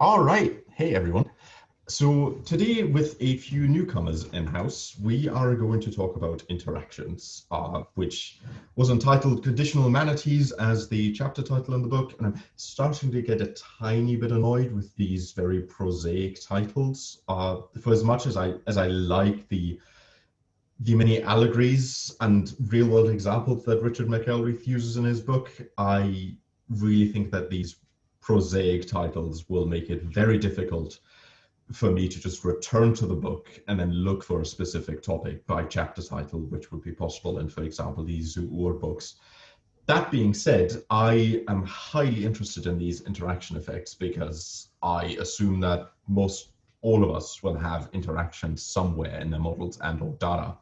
All right. Hey, everyone. So today, with a few newcomers in-house, we are going to talk about interactions, which was entitled Conditional Manatees as the chapter title in the book. And I'm starting to get a tiny bit annoyed with these very prosaic titles. For as much as I like the many allegories and real-world examples that Richard McElreath uses in his book, I really think that these prosaic titles will make it very difficult for me to just return to the book and then look for a specific topic by chapter title, which would be possible in, for example, these Zur books. That being said, I am highly interested in these interaction effects because I assume that all of us will have interactions somewhere in their models and or data.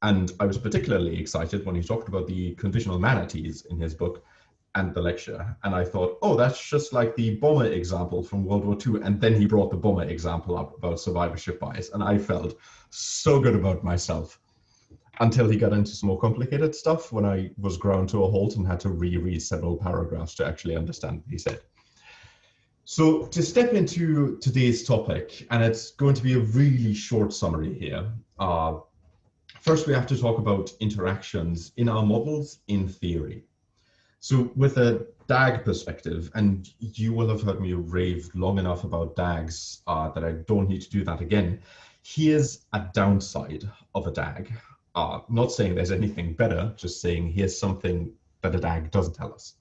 And I was particularly excited when he talked about the conditional manatees in his book and the lecture. And I thought, oh, that's just like the bomber example from World War II. And then he brought the bomber example up about survivorship bias. And I felt so good about myself until he got into some more complicated stuff when I was ground to a halt and had to reread several paragraphs to actually understand what he said. So to step into today's topic, and it's going to be a really short summary here. First, we have to talk about interactions in our models in theory. So with a DAG perspective, and you will have heard me rave long enough about DAGs that I don't need to do that again. Here's a downside of a DAG. Not saying there's anything better, just saying here's something that a DAG doesn't tell us.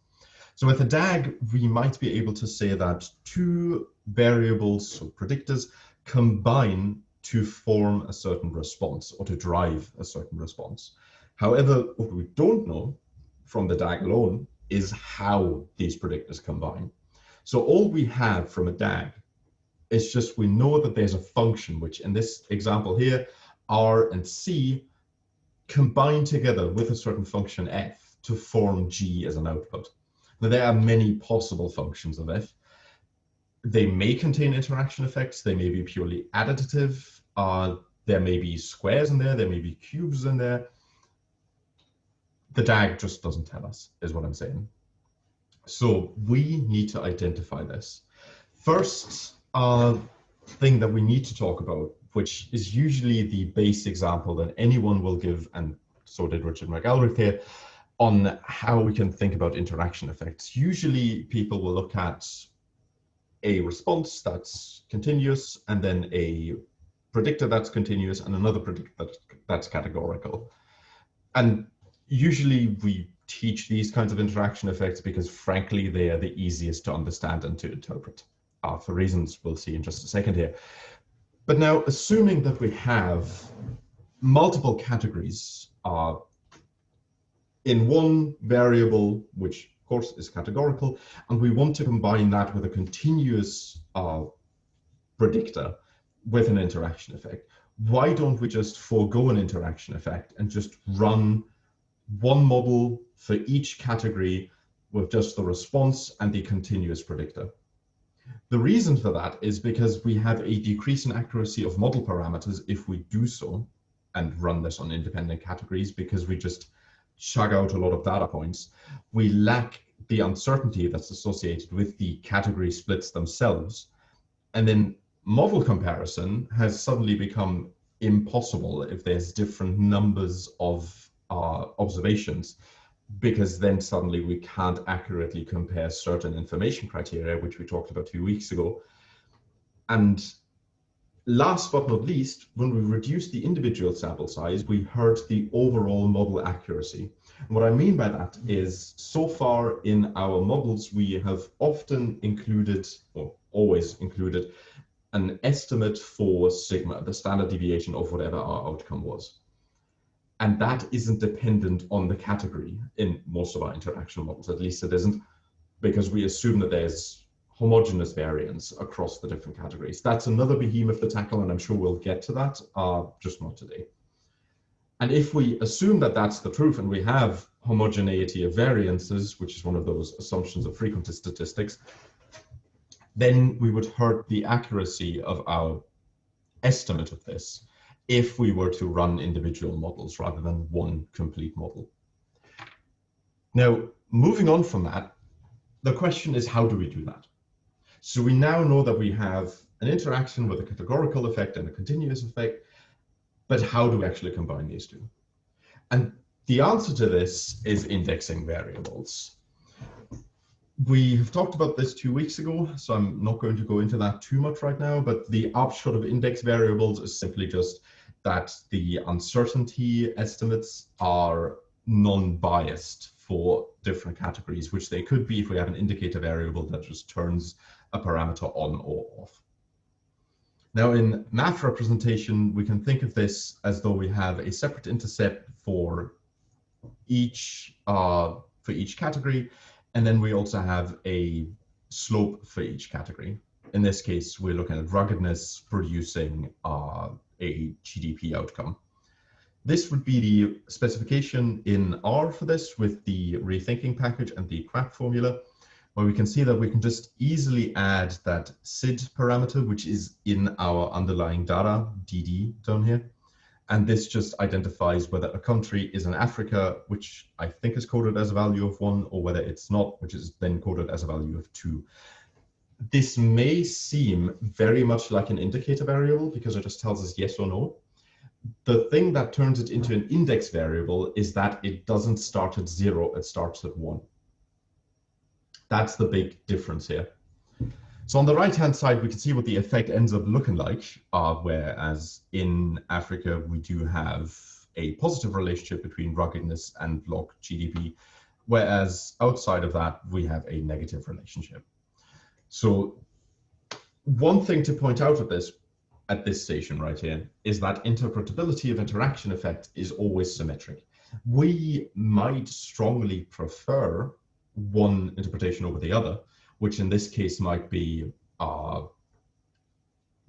So with a DAG, we might be able to say that two variables, so predictors, combine to form a certain response or to drive a certain response. However, what we don't know from the DAG alone is how these predictors combine. So all we have from a DAG is just we know that there's a function which in this example here, R and C combine together with a certain function f to form G as an output. Now there are many possible functions of f. They may contain interaction effects, they may be purely additive, there may be squares in there may be cubes in there. The DAG just doesn't tell us, is what I'm saying. So we need to identify this. First thing that we need to talk about, which is usually the base example that anyone will give, and so did Richard McElreath here, on how we can think about interaction effects. Usually people will look at a response that's continuous, and then a predictor that's continuous, and another predictor that's categorical. And usually we teach these kinds of interaction effects because frankly, they are the easiest to understand and to interpret for reasons we'll see in just a second here. But now, assuming that we have multiple categories in one variable, which of course is categorical, and we want to combine that with a continuous predictor with an interaction effect, why don't we just forego an interaction effect and just run one model for each category with just the response and the continuous predictor? The reason for that is because we have a decrease in accuracy of model parameters if we do so and run this on independent categories, because we just chug out a lot of data points. We lack the uncertainty that's associated with the category splits themselves. And then model comparison has suddenly become impossible if there's different numbers of observations, because then suddenly we can't accurately compare certain information criteria, which we talked about 2 weeks ago. And last but not least, when we reduced the individual sample size, we hurt the overall model accuracy. And what I mean by that is, so far in our models, we have often included, or always included, an estimate for sigma, the standard deviation of whatever our outcome was. And that isn't dependent on the category in most of our interaction models. At least it isn't, because we assume that there's homogeneous variance across the different categories. That's another behemoth to tackle, and I'm sure we'll get to that, just not today. And if we assume that that's the truth and we have homogeneity of variances, which is one of those assumptions of frequentist statistics, then we would hurt the accuracy of our estimate of this if we were to run individual models rather than one complete model. Now, moving on from that, the question is, how do we do that? So we now know that we have an interaction with a categorical effect and a continuous effect, but how do we actually combine these two? And the answer to this is indexing variables. We have talked about this 2 weeks ago, so I'm not going to go into that too much right now, but the upshot of index variables is simply just that the uncertainty estimates are non-biased for different categories, which they could be if we have an indicator variable that just turns a parameter on or off. Now in math representation, we can think of this as though we have a separate intercept for each category, and then we also have a slope for each category. In this case, we're looking at ruggedness producing a GDP outcome. This would be the specification in R for this with the rethinking package and the QAP formula, where we can see that we can just easily add that SID parameter, which is in our underlying data, DD down here. And this just identifies whether a country is in Africa, which I think is coded as a value of 1, or whether it's not, which is then coded as a value of 2. This may seem very much like an indicator variable because it just tells us yes or no. The thing that turns it into an index variable is that it doesn't start at 0, it starts at 1. That's the big difference here. So on the right-hand side, we can see what the effect ends up looking like, whereas in Africa, we do have a positive relationship between ruggedness and log GDP, whereas outside of that, we have a negative relationship. So one thing to point out at this station right here is that interpretability of interaction effect is always symmetric. We might strongly prefer one interpretation over the other, which in this case might be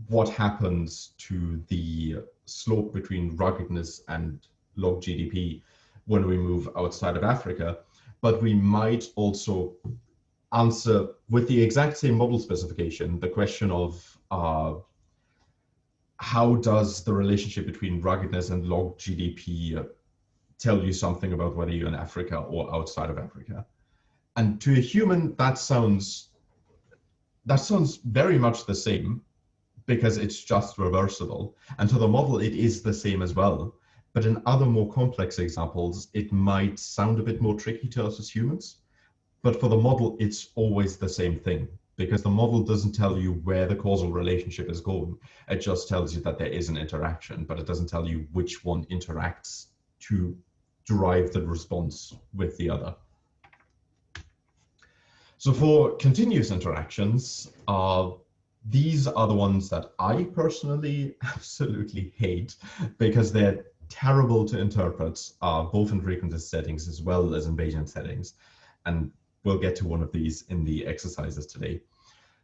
what happens to the slope between ruggedness and log GDP when we move outside of Africa. But we might also answer with the exact same model specification the question of how does the relationship between ruggedness and log GDP tell you something about whether you're in Africa or outside of Africa? And to a human, that sounds very much the same because it's just reversible. And to the model, it is the same as well. But in other more complex examples, it might sound a bit more tricky to us as humans. But for the model, it's always the same thing because the model doesn't tell you where the causal relationship is going. It just tells you that there is an interaction, but it doesn't tell you which one interacts to derive the response with the other. So for continuous interactions, these are the ones that I personally absolutely hate because they're terrible to interpret, both in frequentist settings as well as in Bayesian settings. And we'll get to one of these in the exercises today.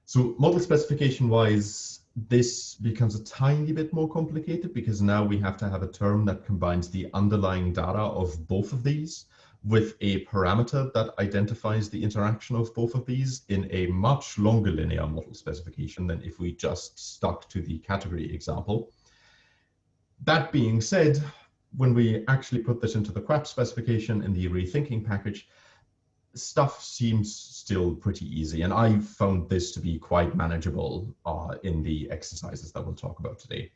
So model specification wise, this becomes a tiny bit more complicated because now we have to have a term that combines the underlying data of both of these with a parameter that identifies the interaction of both of these in a much longer linear model specification than if we just stuck to the category example. That being said, when we actually put this into the QAP specification in the rethinking package, stuff seems still pretty easy. And I found this to be quite manageable in the exercises that we'll talk about today.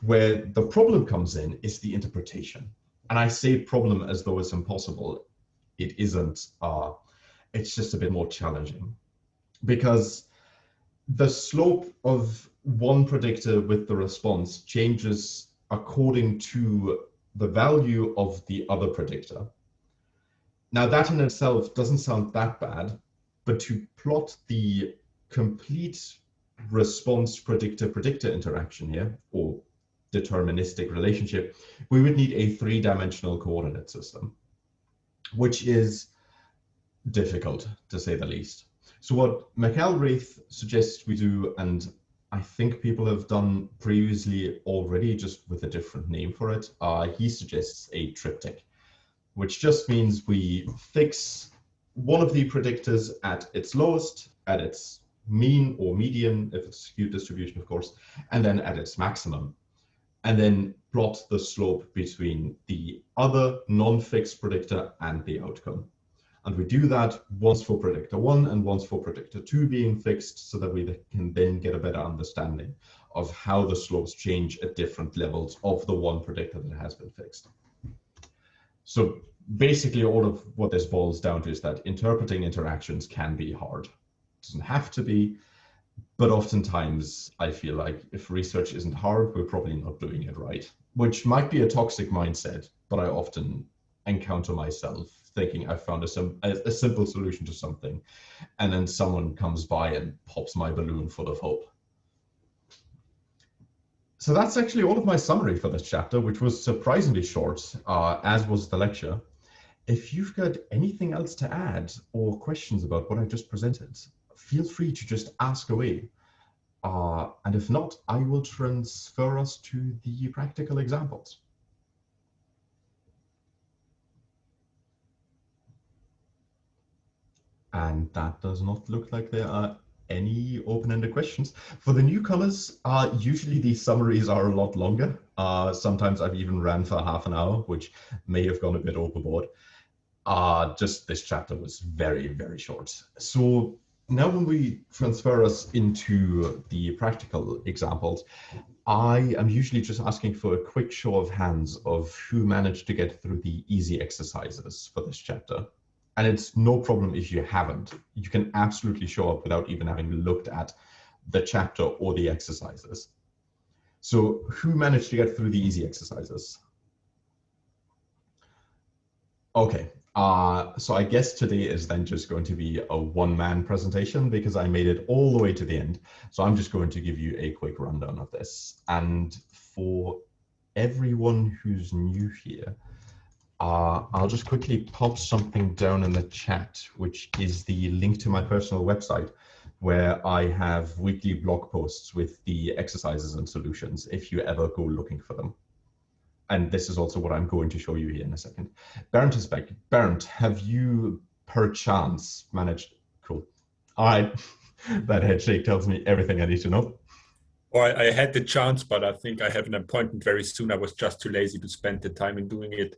Where the problem comes in is the interpretation. And I say problem as though it's impossible. It isn't. It's just a bit more challenging because the slope of one predictor with the response changes according to the value of the other predictor. Now that in itself doesn't sound that bad, but to plot the complete response predictor-predictor interaction here, or deterministic relationship, we would need a 3-dimensional coordinate system, which is difficult to say the least. So what McElraith suggests we do, and I think people have done previously already just with a different name for it, he suggests a triptych, which just means we fix one of the predictors at its lowest, at its mean or median, if it's a skewed distribution, of course, and then at its maximum, and then plot the slope between the other non-fixed predictor and the outcome. And we do that once for predictor 1 and once for predictor 2 being fixed, so that we can then get a better understanding of how the slopes change at different levels of the one predictor that has been fixed. So basically all of what this boils down to is that interpreting interactions can be hard. It doesn't have to be, but oftentimes I feel like if research isn't hard, we're probably not doing it right, which might be a toxic mindset, but I often encounter myself thinking I've found a simple solution to something, and then someone comes by and pops my balloon full of hope. So that's actually all of my summary for this chapter, which was surprisingly short, as was the lecture. If you've got anything else to add or questions about what I just presented, feel free to just ask away. And if not, I will transfer us to the practical examples. And that does not look like there are any open-ended questions. For the newcomers, usually these summaries are a lot longer. Sometimes I've even ran for half an hour, which may have gone a bit overboard. Just this chapter was very, very short. So now when we transfer us into the practical examples, I am usually just asking for a quick show of hands of who managed to get through the easy exercises for this chapter. And it's no problem if you haven't. You can absolutely show up without even having looked at the chapter or the exercises. So who managed to get through the easy exercises? Okay, so I guess today is then just going to be a one-man presentation because I made it all the way to the end. So I'm just going to give you a quick rundown of this. And for everyone who's new here, I'll just quickly pop something down in the chat, which is the link to my personal website, where I have weekly blog posts with the exercises and solutions if you ever go looking for them. And this is also what I'm going to show you here in a second. Bernd is back. Bernd, have you perchance managed? Cool. All right. That headshake tells me everything I need to know. Well, I had the chance, but I think I have an appointment very soon. I was just too lazy to spend the time in doing it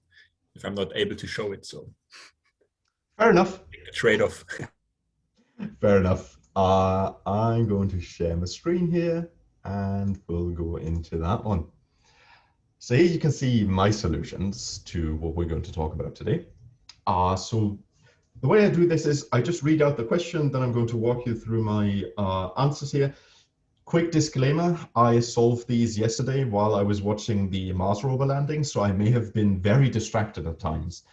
if I'm not able to show it. So fair enough. Trade-off. Fair enough. I'm going to share my screen here and we'll go into that one. So here you can see my solutions to what we're going to talk about today. So the way I do this is I just read out the question, then I'm going to walk you through my answers here. Quick disclaimer, I solved these yesterday while I was watching the Mars rover landing, so I may have been very distracted at times,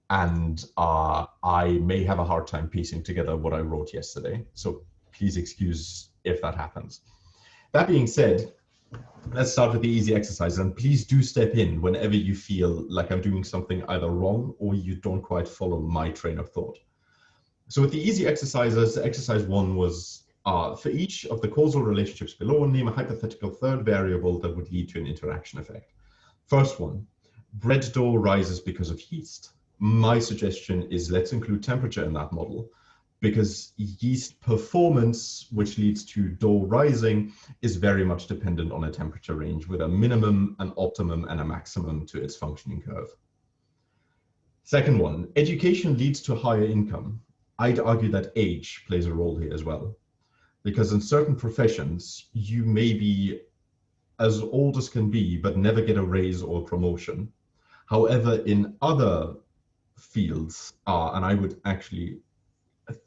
and I may have a hard time piecing together what I wrote yesterday, so please excuse if that happens. That being said, let's start with the easy exercise, and please do step in whenever you feel like I'm doing something either wrong or you don't quite follow my train of thought. So with the easy exercises, exercise 1 was for each of the causal relationships below, name a hypothetical third variable that would lead to an interaction effect. First one, bread dough rises because of yeast. My suggestion is let's include temperature in that model, because yeast performance, which leads to dough rising, is very much dependent on a temperature range with a minimum, an optimum, and a maximum to its functioning curve. Second one, education leads to higher income. I'd argue that age plays a role here as well, because in certain professions, you may be as old as can be, but never get a raise or promotion. However, in other fields, and I would actually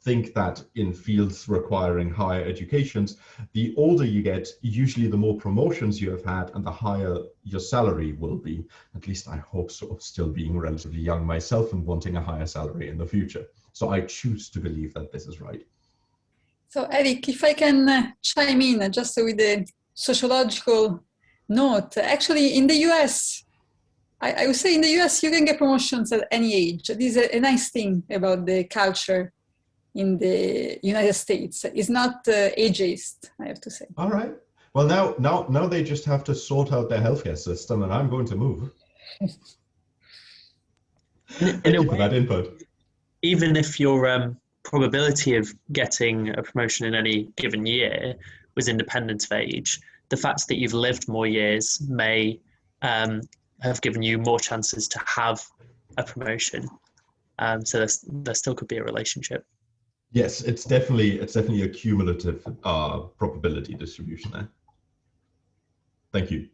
think that in fields requiring higher educations, the older you get, usually the more promotions you have had and the higher your salary will be. At least I hope so, still being relatively young myself and wanting a higher salary in the future. So I choose to believe that this is right. So Eric, if I can chime in just with a sociological note, actually in the US, I would say in the US, you can get promotions at any age. This is a nice thing about the culture in the United States. It's not ageist, I have to say. All right. Well, now they just have to sort out their healthcare system, and I'm going to move. Thank you for that input. Even if your probability of getting a promotion in any given year was independent of age, the fact that you've lived more years may have given you more chances to have a promotion. So there still could be a relationship. Yes, it's definitely a cumulative probability distribution there. Thank you.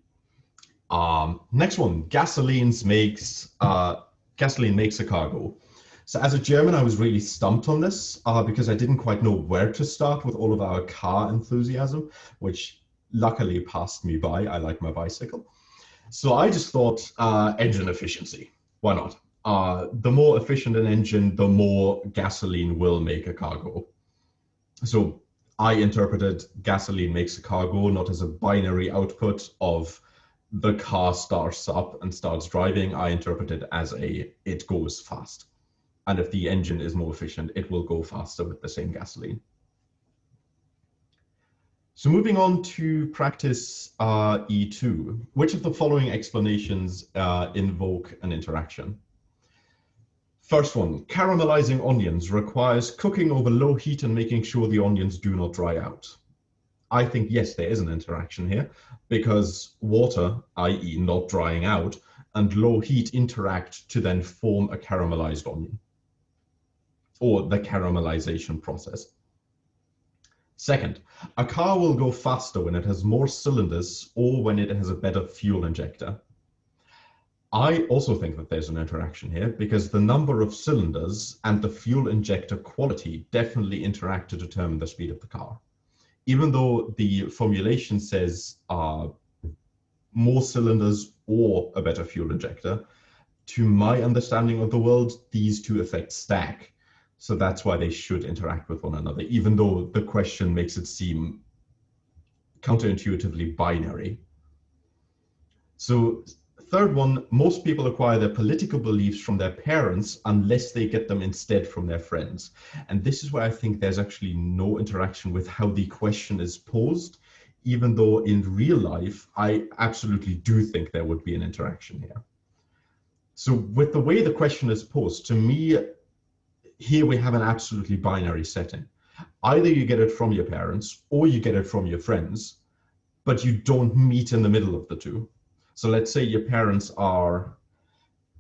Next one, gasoline makes a cargo. So as a German, I was really stumped on this because I didn't quite know where to start with all of our car enthusiasm, which luckily passed me by. I like my bicycle. So I just thought engine efficiency. Why not? The more efficient an engine, the more gasoline will make a cargo. So I interpreted gasoline makes a cargo not as a binary output of the car starts up and starts driving. I interpret it as it goes fast. And if the engine is more efficient, it will go faster with the same gasoline. So moving on to practice E2, which of the following explanations invoke an interaction? First one, caramelizing onions requires cooking over low heat and making sure the onions do not dry out. I think, yes, there is an interaction here because water, i.e. not drying out, and low heat interact to then form a caramelized onion, or the caramelization process. Second, a car will go faster when it has more cylinders or when it has a better fuel injector. I also think that there's an interaction here because the number of cylinders and the fuel injector quality definitely interact to determine the speed of the car. Even though the formulation says more cylinders or a better fuel injector, to my understanding of the world, these two effects stack. So that's why they should interact with one another, even though the question makes it seem counterintuitively binary. So third one, most people acquire their political beliefs from their parents unless they get them instead from their friends. And this is where I think there's actually no interaction with how the question is posed, even though in real life, I absolutely do think there would be an interaction here. So with the way the question is posed, to me, here we have an absolutely binary setting. Either you get it from your parents or you get it from your friends, but you don't meet in the middle of the two. So let's say your parents are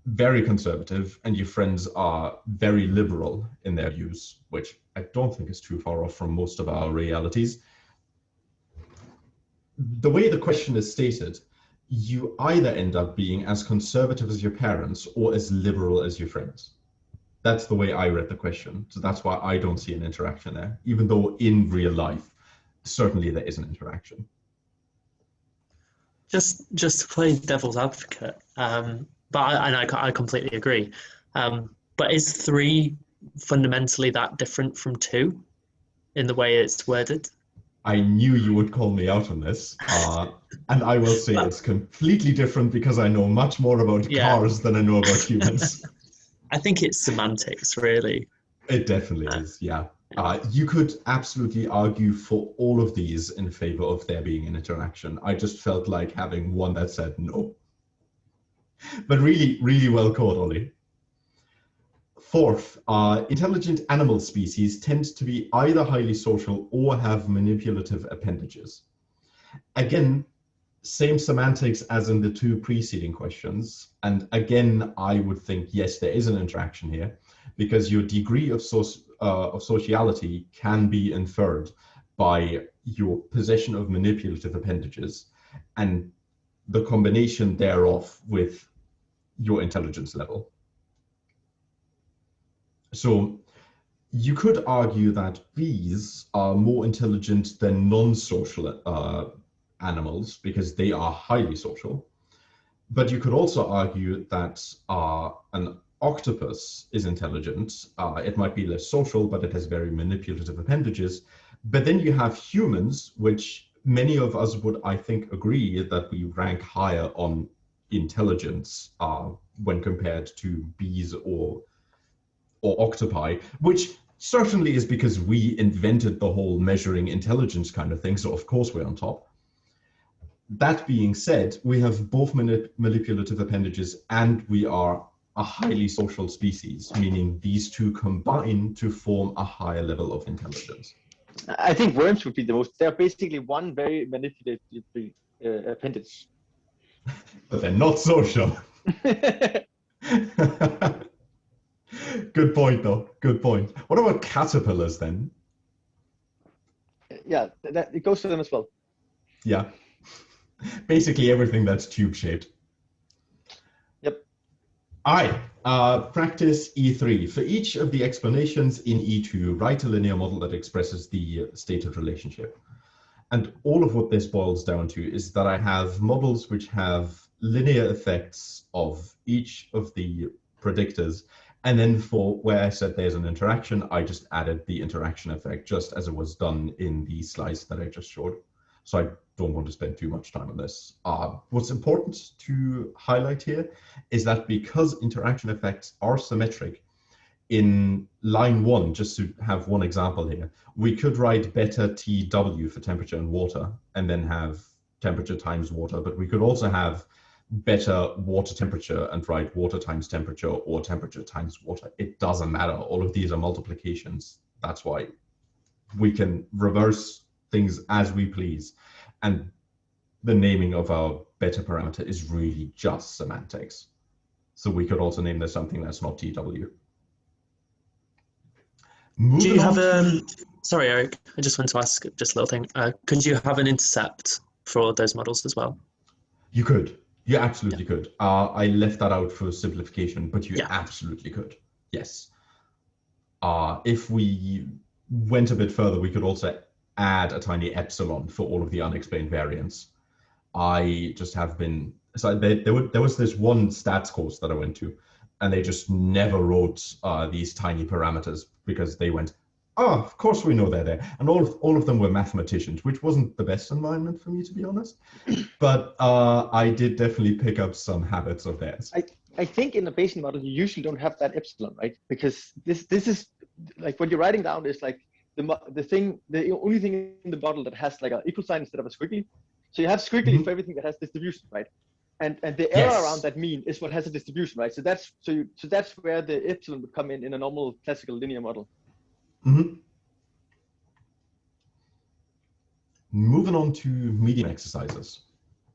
very conservative and your friends are very liberal in their views, which I don't think is too far off from most of our realities. The way the question is stated, you either end up being as conservative as your parents or as liberal as your friends. That's the way I read the question. So that's why I don't see an interaction there, even though in real life, certainly there is an interaction. Just to play devil's advocate, but I completely agree. But is 3 fundamentally that different from 2 in the way it's worded? I knew you would call me out on this, and I will say it's completely different because I know much more about cars than I know about humans. I think it's semantics, really. It definitely is, yeah. You could absolutely argue for all of these in favor of there being an interaction. I just felt like having one that said no. But really, really well caught, Ollie. Fourth, intelligent animal species tend to be either highly social or have manipulative appendages. Again, same semantics as in the 2 preceding questions. And again, I would think, yes, there is an interaction here because your degree of sociality can be inferred by your possession of manipulative appendages and the combination thereof with your intelligence level. So you could argue that bees are more intelligent than non-social animals because they are highly social. But you could also argue that an octopus is intelligent. It might be less social, but it has very manipulative appendages. But then you have humans, which many of us would, I think, agree that we rank higher on intelligence when compared to bees or octopi, which certainly is because we invented the whole measuring intelligence kind of thing. So of course we're on top. That being said, we have both manipulative appendages and we are a highly social species, meaning these two combine to form a higher level of intelligence. I think worms would be the most, they're basically one very manipulative appendage. But they're not social. Good point, though. Good point. What about caterpillars then? Yeah, that it goes to them as well. Yeah. Basically everything that's tube-shaped. Yep. All right, practice E3. For each of the explanations in E2, write a linear model that expresses the stated relationship. And all of what this boils down to is that I have models which have linear effects of each of the predictors. And then for where I said there's an interaction, I just added the interaction effect just as it was done in the slice that I just showed. So I don't want to spend too much time on this. What's important to highlight here is that because interaction effects are symmetric, in line 1, just to have one example here, we could write beta TW for temperature and water, and then have temperature times water, but we could also have beta water temperature and write water times temperature or temperature times water. It doesn't matter. All of these are multiplications. That's why we can reverse things as we please. And the naming of our beta parameter is really just semantics. So we could also name this something that's not TW. Do you have sorry, Eric, I just want to ask just a little thing. Could you have an intercept for those models as well? You could. You absolutely could. I left that out for simplification, but you absolutely could. Yes. If we went a bit further, we could also add a tiny epsilon for all of the unexplained variants. I just have been, so there was this one stats course that I went to, and they just never wrote these tiny parameters because they went, oh, of course we know they're there. And all of them were mathematicians, which wasn't the best environment for me, to be honest. But I did definitely pick up some habits of theirs. I think in a Bayesian model, you usually don't have that epsilon, right? Because this is like what you're writing down is like the only thing in the model that has like an equal sign instead of a squiggly. So you have squiggly for everything that has distribution, right? And the error around that mean is what has a distribution, right? So that's where the epsilon would come in a normal classical linear model. Mm-hmm. Moving on to medium exercises.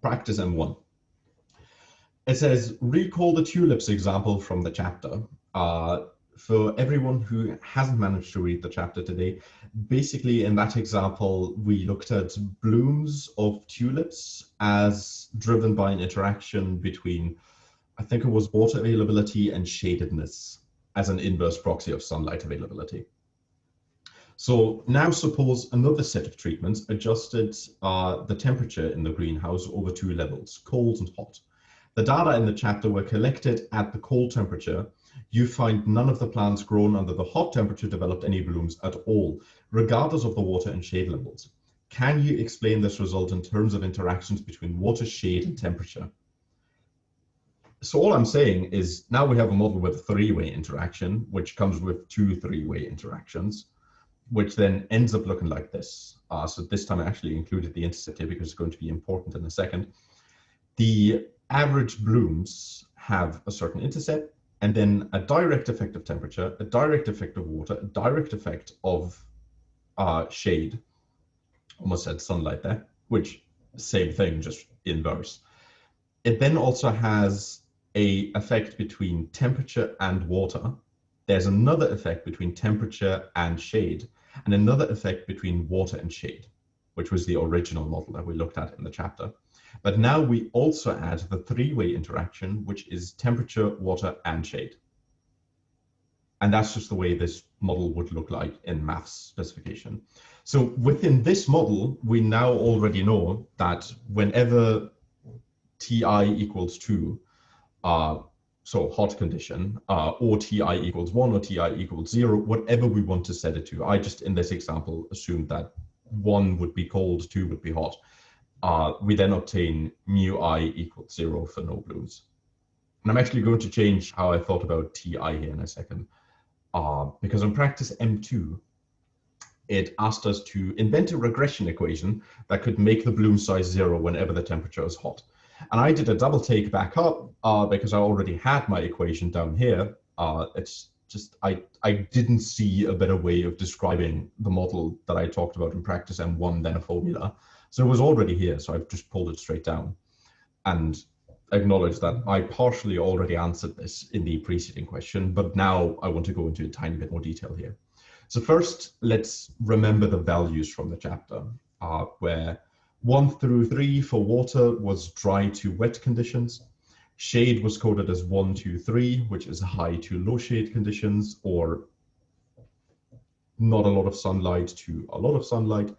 Practice M1. It says, recall the tulips example from the chapter. For everyone who hasn't managed to read the chapter today, basically in that example, we looked at blooms of tulips as driven by an interaction between, I think it was water availability and shadedness as an inverse proxy of sunlight availability. So now suppose another set of treatments adjusted the temperature in the greenhouse over 2 levels, cold and hot. The data in the chapter were collected at the cold temperature. You find none of the plants grown under the hot temperature developed any blooms at all, regardless of the water and shade levels. Can you explain this result in terms of interactions between water, shade, and temperature? So all I'm saying is now we have a model with a 3-way interaction, which comes with 2 3-way interactions, which then ends up looking like this. So this time I actually included the intercept here because it's going to be important in a second. The average blooms have a certain intercept, and then a direct effect of temperature, a direct effect of water, a direct effect of shade, almost said sunlight there, which same thing, just inverse. It then also has a effect between temperature and water. There's another effect between temperature and shade, and another effect between water and shade, which was the original model that we looked at in the chapter. But now we also add the 3-way interaction, which is temperature, water, and shade. And that's just the way this model would look like in maths specification. So within this model, we now already know that whenever Ti equals 2, so hot condition, or Ti equals 1 or Ti equals 0, whatever we want to set it to. I just, in this example, assumed that 1 would be cold, 2 would be hot. We then obtain mu I equals 0 for no blooms. And I'm actually going to change how I thought about Ti here in a second, because in practice M2, it asked us to invent a regression equation that could make the bloom size 0 whenever the temperature is hot. And I did a double take back up because I already had my equation down here. It's just, I didn't see a better way of describing the model that I talked about in practice M1 than a formula. So it was already here, so I've just pulled it straight down. And acknowledge that I partially already answered this in the preceding question, but now I want to go into a tiny bit more detail here. So first, let's remember the values from the chapter, where 1 through 3 for water was dry to wet conditions. Shade was coded as 1, 2, 3, which is high to low shade conditions, or not a lot of sunlight to a lot of sunlight.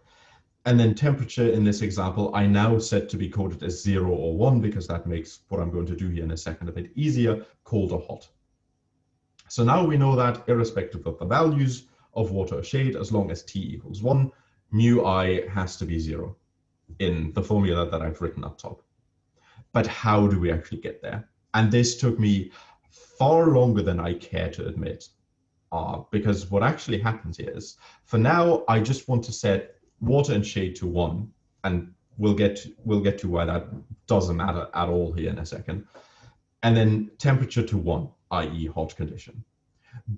And then temperature in this example, I now set to be coded as 0 or 1, because that makes what I'm going to do here in a second a bit easier, cold or hot. So now we know that irrespective of the values of water or shade, as long as T equals 1, mu I has to be 0 in the formula that I've written up top. But how do we actually get there? And this took me far longer than I care to admit, because what actually happens here is, for now, I just want to set water and shade to 1, and we'll get to why that doesn't matter at all here in a second. And then temperature to 1, i.e. hot condition.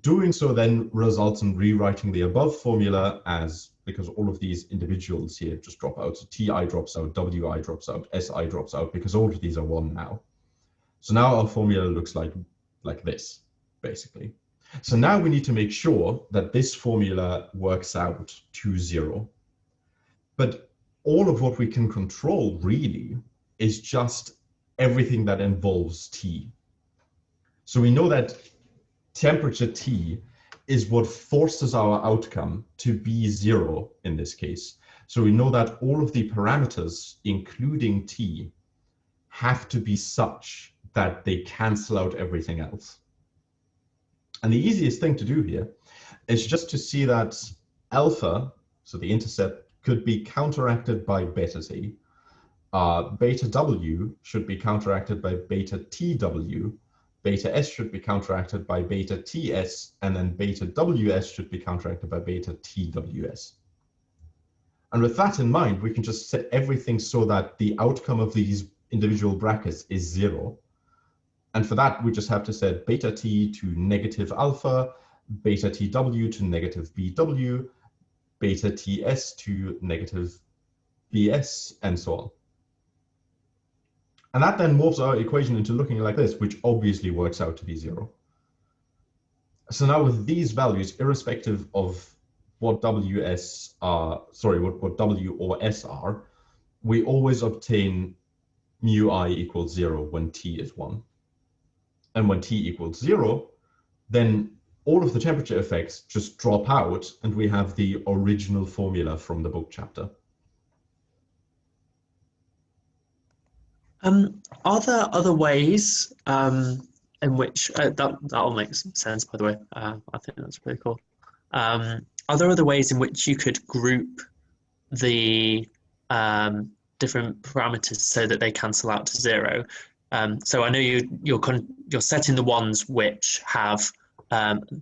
Doing so then results in rewriting the above formula as, because all of these individuals here just drop out. So Ti drops out, Wi drops out, Si drops out, because all of these are 1 now. So now our formula looks like this, basically. So now we need to make sure that this formula works out to 0. But all of what we can control really is just everything that involves T. So we know that temperature T is what forces our outcome to be 0 in this case. So we know that all of the parameters, including T, have to be such that they cancel out everything else. And the easiest thing to do here is just to see that alpha, so the intercept, could be counteracted by beta T. Beta W should be counteracted by beta TW. Beta S should be counteracted by beta TS, and then beta WS should be counteracted by beta TWS. And with that in mind, we can just set everything so that the outcome of these individual brackets is 0. And for that, we just have to set beta T to negative alpha, beta TW to negative BW, beta TS to negative BS, and so on. And that then morphs our equation into looking like this, which obviously works out to be 0. So now with these values, irrespective of what WS are, what W or S are, we always obtain mu I equals 0 when T is 1. And when T equals 0, then all of the temperature effects just drop out, and we have the original formula from the book chapter. Are there other ways in which that all makes sense, by the way? I think that's pretty cool. Are there other ways in which you could group the different parameters so that they cancel out to 0? So I know you're setting the ones which have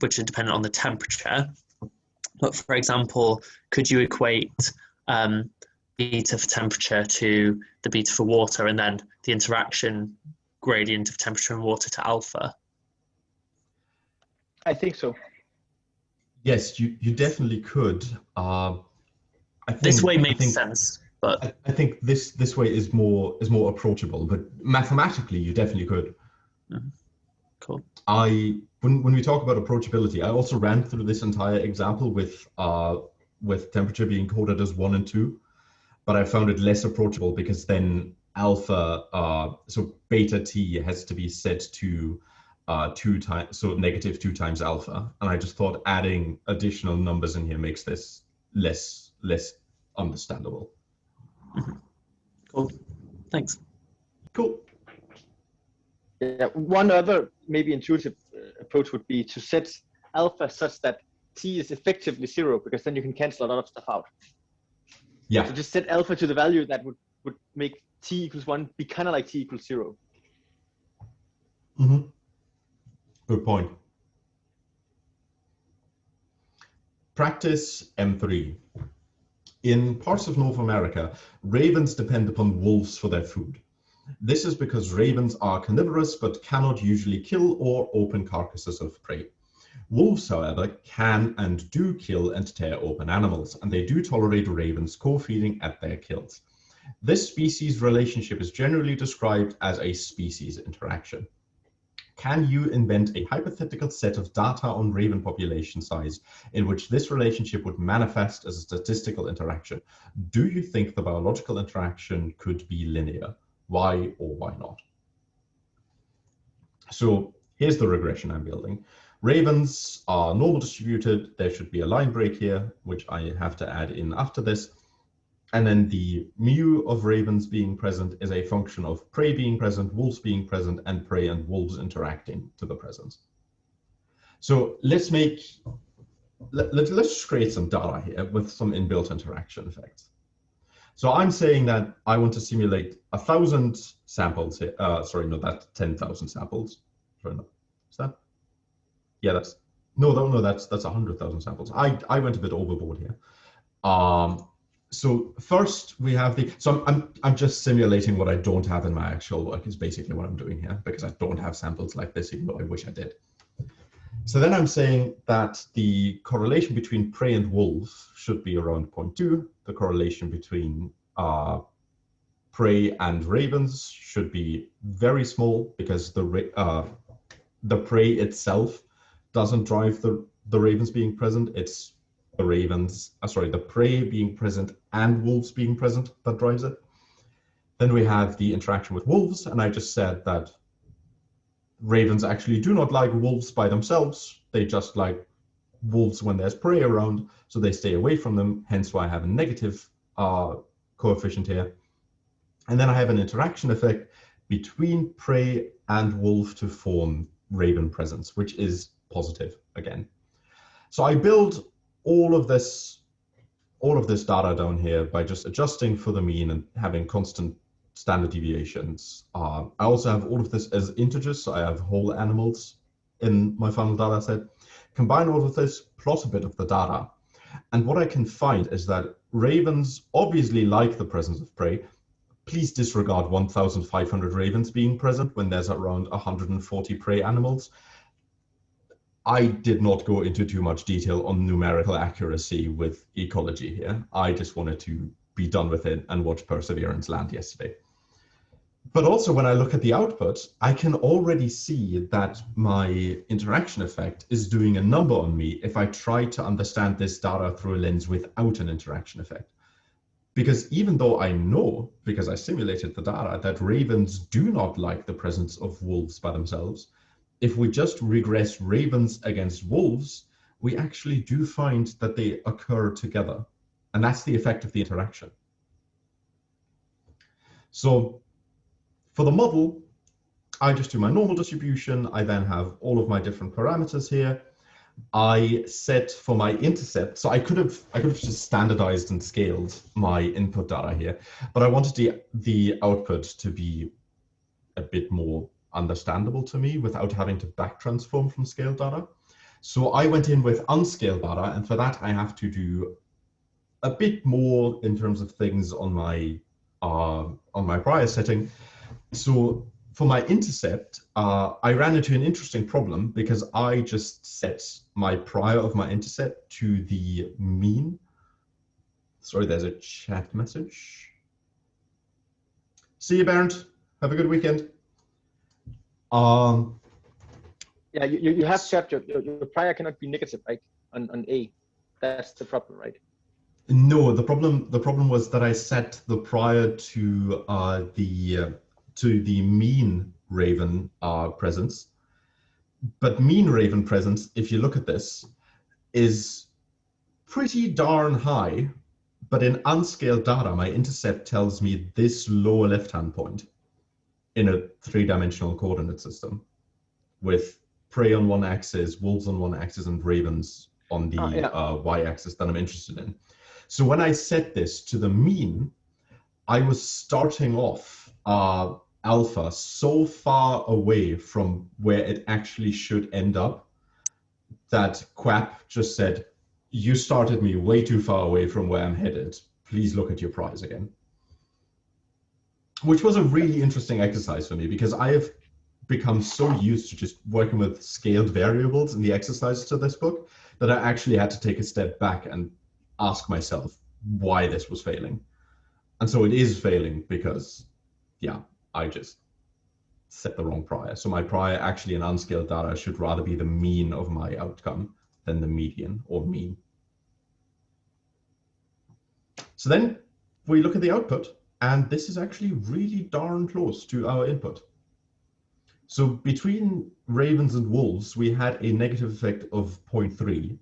which are dependent on the temperature. But for example, could you equate beta for temperature to the beta for water, and then the interaction gradient of temperature and water to alpha? I think so. Yes, you definitely could. I think, this way makes sense, but I think this way is more approachable. But mathematically, you definitely could. Mm-hmm. Cool. When we talk about approachability, I also ran through this entire example with temperature being coded as 1 and 2, but I found it less approachable because then alpha, so beta T has to be set to 2 times, so negative 2 times alpha, and I just thought adding additional numbers in here makes this less understandable. Mm-hmm. Cool. Thanks. Cool. Yeah, one other maybe intuitive approach would be to set alpha such that T is effectively 0, because then you can cancel a lot of stuff out. Yeah. So just set alpha to the value that would make T equals 1 be kind of like T equals 0. Mm-hmm. Good point. Practice M3. In parts of North America, ravens depend upon wolves for their food. This is because ravens are carnivorous but cannot usually kill or open carcasses of prey. Wolves, however, can and do kill and tear open animals, and they do tolerate ravens co-feeding at their kills. This species relationship is generally described as a species interaction. Can you invent a hypothetical set of data on raven population size in which this relationship would manifest as a statistical interaction? Do you think the biological interaction could be linear? Why or why not? So here's the regression I'm building. Ravens are normal distributed. There should be a line break here, which I have to add in after this. And then the mu of ravens being present is a function of prey being present, wolves being present, and prey and wolves interacting to the presence. So let's create some data here with some inbuilt interaction effects. So I'm saying that I want to simulate 1,000 samples here. Sorry, no, that's 10,000 samples. Sorry, no, is that? Yeah, that's 100,000 samples. I went a bit overboard here. So first we have so I'm just simulating what I don't have in my actual work is basically what I'm doing here, because I don't have samples like this, even though I wish I did. So then I'm saying that the correlation between prey and wolf should be around 0.2. The correlation between prey and ravens should be very small, because the prey itself doesn't drive the ravens being present. It's the prey being present and wolves being present that drives it. Then we have the interaction with wolves, and I just said that ravens actually do not like wolves by themselves. They just like wolves when there's prey around, so they stay away from them, hence why I have a negative coefficient here. And then I have an interaction effect between prey and wolf to form raven presence, which is positive again. So I build all of this data down here by just adjusting for the mean and having constant standard deviations. I also have all of this as integers, so I have whole animals in my final data set. Combine all of this, plot a bit of the data, and what I can find is that ravens obviously like the presence of prey. Please disregard 1,500 ravens being present when there's around 140 prey animals. I did not go into too much detail on numerical accuracy with ecology here. I just wanted to be done with it and watch Perseverance land yesterday. But also when I look at the output, I can already see that my interaction effect is doing a number on me if I try to understand this data through a lens without an interaction effect. Because even though I know, because I simulated the data, that ravens do not like the presence of wolves by themselves, if we just regress ravens against wolves, we actually do find that they occur together. And that's the effect of the interaction. So for the model, I just do my normal distribution. I then have all of my different parameters here. I set for my intercept, so I could have just standardized and scaled my input data here, but I wanted the output to be a bit more understandable to me without having to back transform from scaled data. So I went in with unscaled data, and for that I have to do a bit more in terms of things on my prior setting. So for my intercept, I ran into an interesting problem because I just set my prior of my intercept to the mean. Sorry, there's a chat message. See you, Bernd. Have a good weekend. Yeah, you have set your prior cannot be negative, right? On A, that's the problem, right? No, the problem was that I set the prior to the mean raven presence, but mean raven presence, if you look at this, is pretty darn high. But in unscaled data, my intercept tells me this lower left-hand point in a three-dimensional coordinate system with prey on one axis, wolves on one axis, and ravens on the y-axis that I'm interested in. So when I set this to the mean, I was starting off alpha so far away from where it actually should end up that Quap just said, "You started me way too far away from where I'm headed. Please look at your prize again." Which was a really interesting exercise for me because I have become so used to just working with scaled variables in the exercises to this book that I actually had to take a step back and ask myself why this was failing. And so it is failing because, yeah, I just set the wrong prior. So my prior actually in unscaled data should rather be the mean of my outcome than the median or mean. So then we look at the output, and this is actually really darn close to our input. So between ravens and wolves, we had a negative effect of 0.3.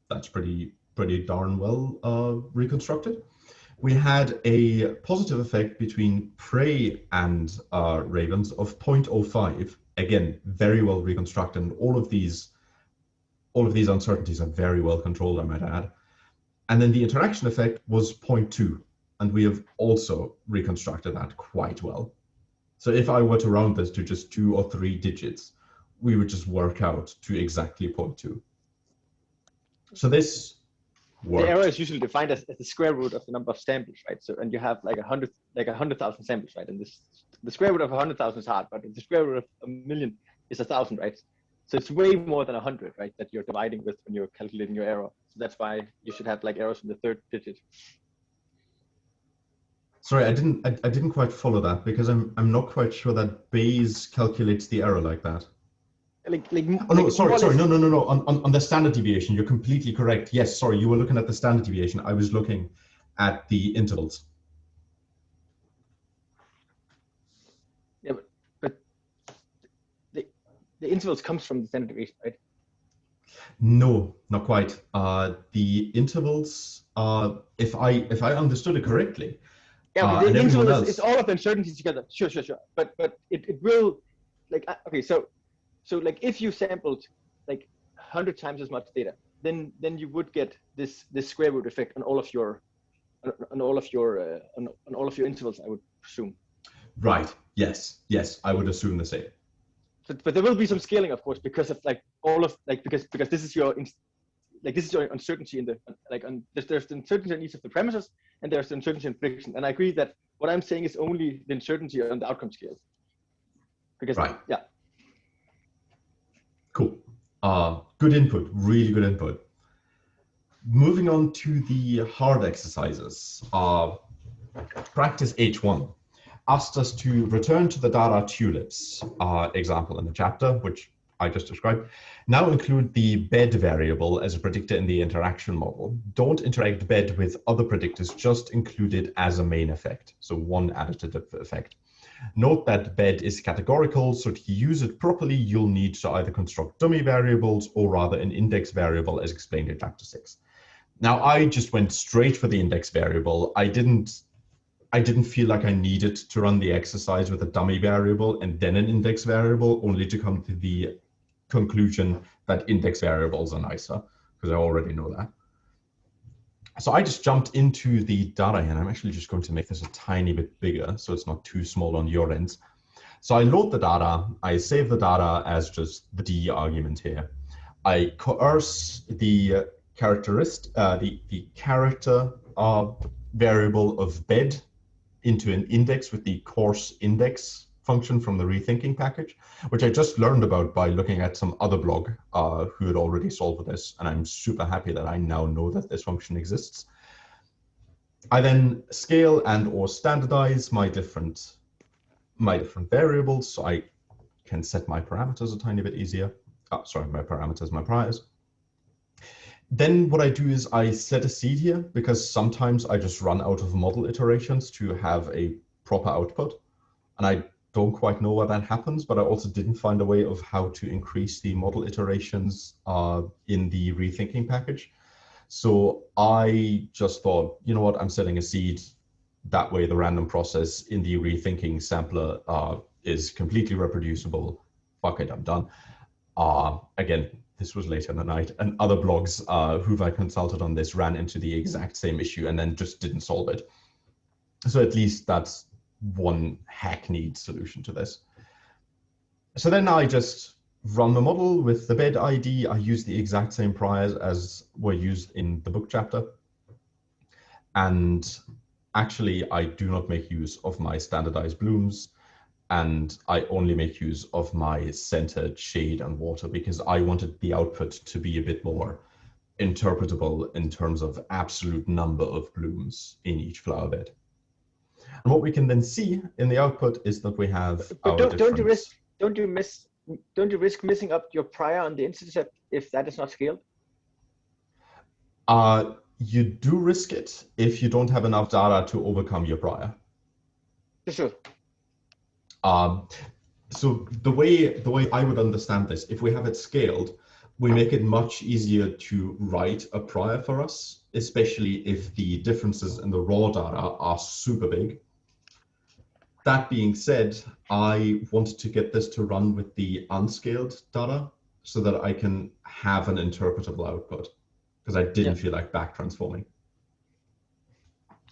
That's pretty darn well reconstructed. We had a positive effect between prey and ravens of 0.05. Again, very well reconstructed. And all of these uncertainties are very well controlled, I might add. And then the interaction effect was 0.2, and we have also reconstructed that quite well. So if I were to round this to just 2 or 3 digits, we would just work out to exactly 0.2. So this worked. The error is usually defined as the square root of the number of samples, right? So, and you have like 100,000 samples, right? And the square root of 100,000 is hard, but the square root of a million is 1,000, right? So it's way more than 100, right? That you're dividing with when you're calculating your error. So that's why you should have like errors in the third digit. Sorry, I didn't quite follow that because I'm not quite sure that Bayes calculates the error like that. Oh no, sorry, no. On the standard deviation, you're completely correct. Yes, sorry, you were looking at the standard deviation. I was looking at the intervals. Yeah, but the intervals comes from the standard deviation, right? No, not quite. The intervals, if I understood it correctly. Yeah, the interval is all of the uncertainties together. Sure. But it will, like, okay, so like if you sampled like 100 times as much data, then you would get this square root effect on all of your intervals, I would presume. Right. Yes, I would assume the same. But there will be some scaling, of course, because of like all of like because this is your uncertainty in the there's the uncertainty in each of the parameters, and there's the uncertainty in prediction. And I agree that what I'm saying is only the uncertainty on the outcome scales. Because right. Yeah. Cool. Good input, really good input. Moving on to the hard exercises. Practice H1 asked us to return to the data tulips example in the chapter, which I just described. Now include the bed variable as a predictor in the interaction model. Don't interact bed with other predictors, just include it as a main effect. So one additive effect. Note that bed is categorical, so to use it properly, you'll need to either construct dummy variables or rather an index variable as explained in chapter 6. Now I just went straight for the index variable. I didn't feel like I needed to run the exercise with a dummy variable and then an index variable, only to come to the conclusion that index variables are nicer, because I already know that. So I just jumped into the data, and I'm actually just going to make this a tiny bit bigger so it's not too small on your ends. So I load the data, I save the data as just the D argument here. I coerce the characteristic, the character variable of bed into an index with the course index function from the rethinking package, which I just learned about by looking at some other blog who had already solved this, and I'm super happy that I now know that this function exists. I then scale and or standardize my different variables, so I can set my parameters a tiny bit easier. Sorry, my priors. Then what I do is I set a seed here, because sometimes I just run out of model iterations to have a proper output, and I don't quite know why that happens, but I also didn't find a way of how to increase the model iterations in the rethinking package. So I just thought, you know what, I'm setting a seed. That way the random process in the rethinking sampler is completely reproducible. Fuck it, I'm done. Again, this was late in the night, and other blogs who I consulted on this ran into the exact same issue and then just didn't solve it. So at least that's one hackneyed solution to this. So then I just run the model with the bed ID. I use the exact same priors as were used in the book chapter. And actually, I do not make use of my standardized blooms, and I only make use of my centered shade and water because I wanted the output to be a bit more interpretable in terms of absolute number of blooms in each flower bed. And what we can then see in the output is that we have But our don't you different... risk missing up your prior on the intercept if that is not scaled? You do risk it if you don't have enough data to overcome your prior. For sure. So the way I would understand this, if we have it scaled, we make it much easier to write a prior for us, especially if the differences in the raw data are super big. That being said, I wanted to get this to run with the unscaled data so that I can have an interpretable output, because I didn't feel like back transforming.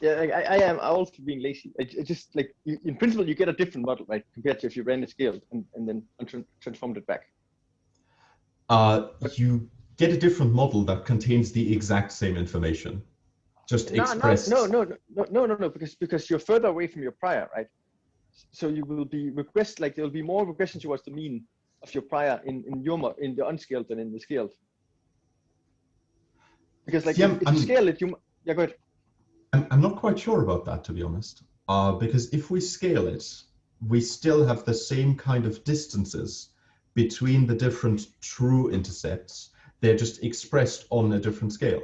Yeah, I am also being lazy. I just like, in principle, you get a different model, right? Compared to if you ran it scaled and then transformed it back. You get a different model that contains the exact same information, just expressed. No, because you're further away from your prior, right? So you will be regressed, like there will be more regression towards the mean of your prior in the unscaled than in the scaled. Because like if you scale it, go ahead. I'm not quite sure about that, to be honest, because if we scale it, we still have the same kind of distances between the different true intercepts. They're just expressed on a different scale.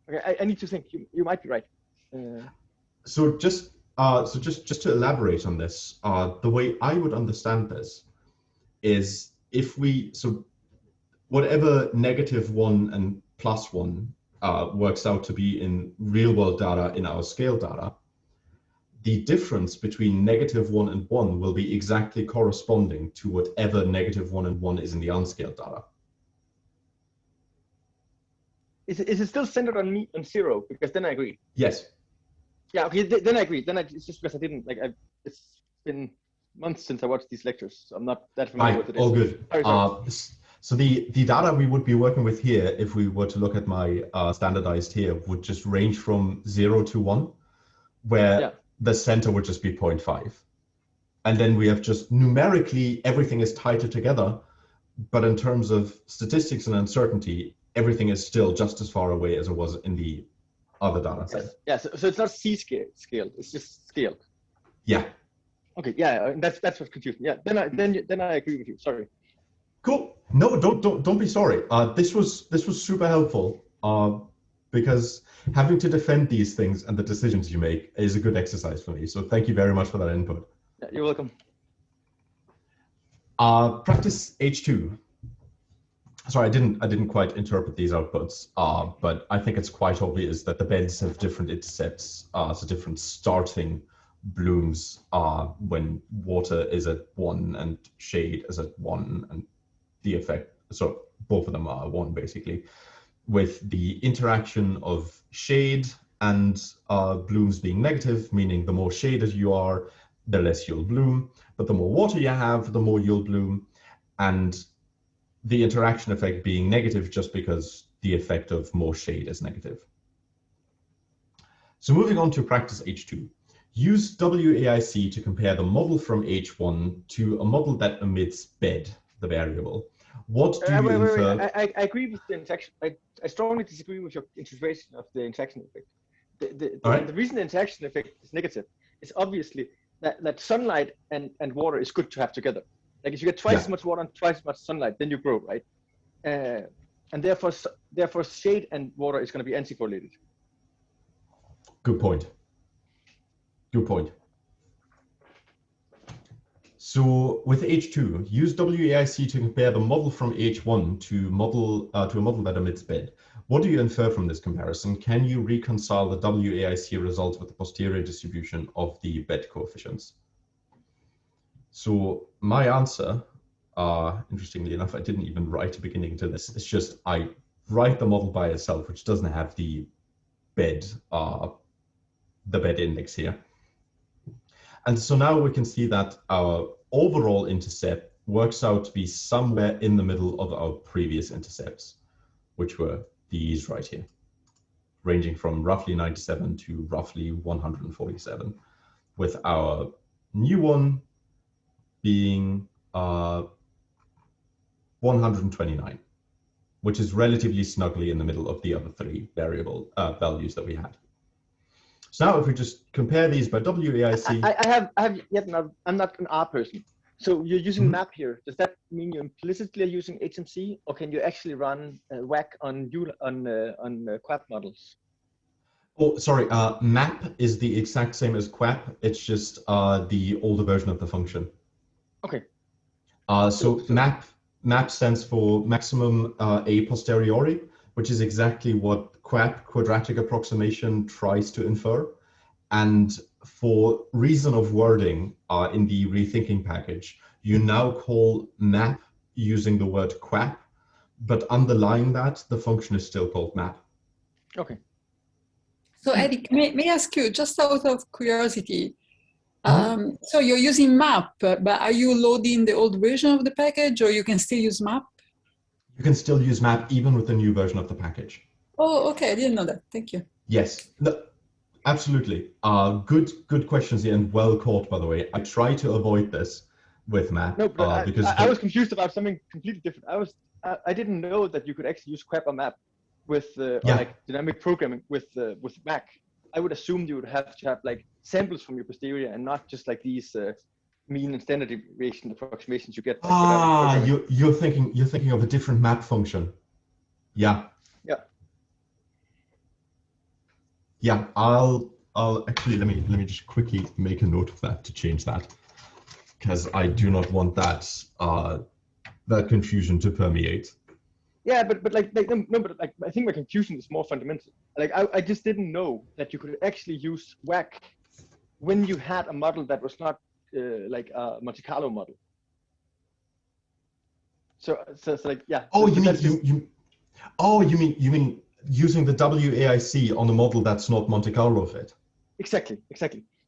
Okay, I need to think. You might be right. So just to elaborate on this, the way I would understand this is so whatever -1 and +1 works out to be in real world data in our scale data, the difference between -1 and 1 will be exactly corresponding to whatever -1 and 1 is in the unscaled data. Is it still centered on 0? Because then I agree. Yes. Yeah, okay, then I agree. It's just because I didn't, it's been months since I watched these lectures, so I'm not that familiar with it. All good. Sorry. So the data we would be working with here, if we were to look at my standardized here, would just range from 0 to 1, where the center would just be 0.5. And then we have just numerically, everything is tighter together, but in terms of statistics and uncertainty, everything is still just as far away as it was in the other data set. Yeah, so it's not scaled, it's just scaled. Yeah. Okay, yeah, that's what confused me. Yeah, then I agree with you. Sorry. Cool. No, don't be sorry. This was super helpful because having to defend these things and the decisions you make is a good exercise for me. So thank you very much for that input. Yeah, you're welcome. Practice H2. Sorry, I didn't quite interpret these outputs, but I think it's quite obvious that the beds have different intercepts, so different starting blooms when water is at 1 and shade is at 1, and the effect, so both of them are 1 basically, with the interaction of shade and blooms being negative, meaning the more shaded you are, the less you'll bloom, but the more water you have, the more you'll bloom, and the interaction effect being negative just because the effect of more shade is negative. So moving on to practice H2. Use WAIC to compare the model from H1 to a model that omits bed, the variable. What do you infer? I agree with the interaction. I strongly disagree with your interpretation of the interaction effect. The reason the interaction effect is negative is obviously that sunlight and water is good to have together. Like if you get twice as much water and twice as much sunlight, then you grow, right? And therefore shade and water is going to be anti-correlated. Good point. Good point. So with H2, use WAIC to compare the model from H1 to a model that omits bed. What do you infer from this comparison? Can you reconcile the WAIC results with the posterior distribution of the bed coefficients? So my answer, interestingly enough, I didn't even write a beginning to this. It's just I write the model by itself, which doesn't have the bed index here. And so now we can see that our overall intercept works out to be somewhere in the middle of our previous intercepts, which were these right here, ranging from roughly 97 to roughly 147, with our new one being 129. which is relatively snugly in the middle of the other three variable values that we had. So now if we just compare these by WAIC. I have yet not, I'm not an R person. So you're using map here. Does that mean you implicitly are using HMC, or can you actually run WAC on QAP models? Oh, sorry. Map is the exact same as QAP. It's just the older version of the function. Okay. So map stands for maximum a posteriori, which is exactly what QAP, quadratic approximation, tries to infer. And for reason of wording in the rethinking package, you now call map using the word QAP, but underlying that, the function is still called map. Okay. So Eric, may I ask you, just out of curiosity, so you're using map, but are you loading the old version of the package, or you can still use map? You can still use map even with the new version of the package. Oh, okay, I didn't know that. Thank you. Yes, no, absolutely. Good questions here, and well caught, by the way. I try to avoid this with map. No, but because I was confused about something completely different. I didn't know that you could actually use QAP or map with or like dynamic programming with Mac. I would assume you would have to have like samples from your posterior and not just like these mean and standard deviation approximations you get. You're thinking of a different map function. Yeah. I'll actually let me just quickly make a note of that to change that, because I do not want that that confusion to permeate. Yeah, but like I think my confusion is more fundamental. Like I just didn't know that you could actually use WAC when you had a model that was not like a Monte Carlo model. So it's like, yeah. Oh, so you mean using the WAIC on a model that's not Monte Carlo fit? Exactly.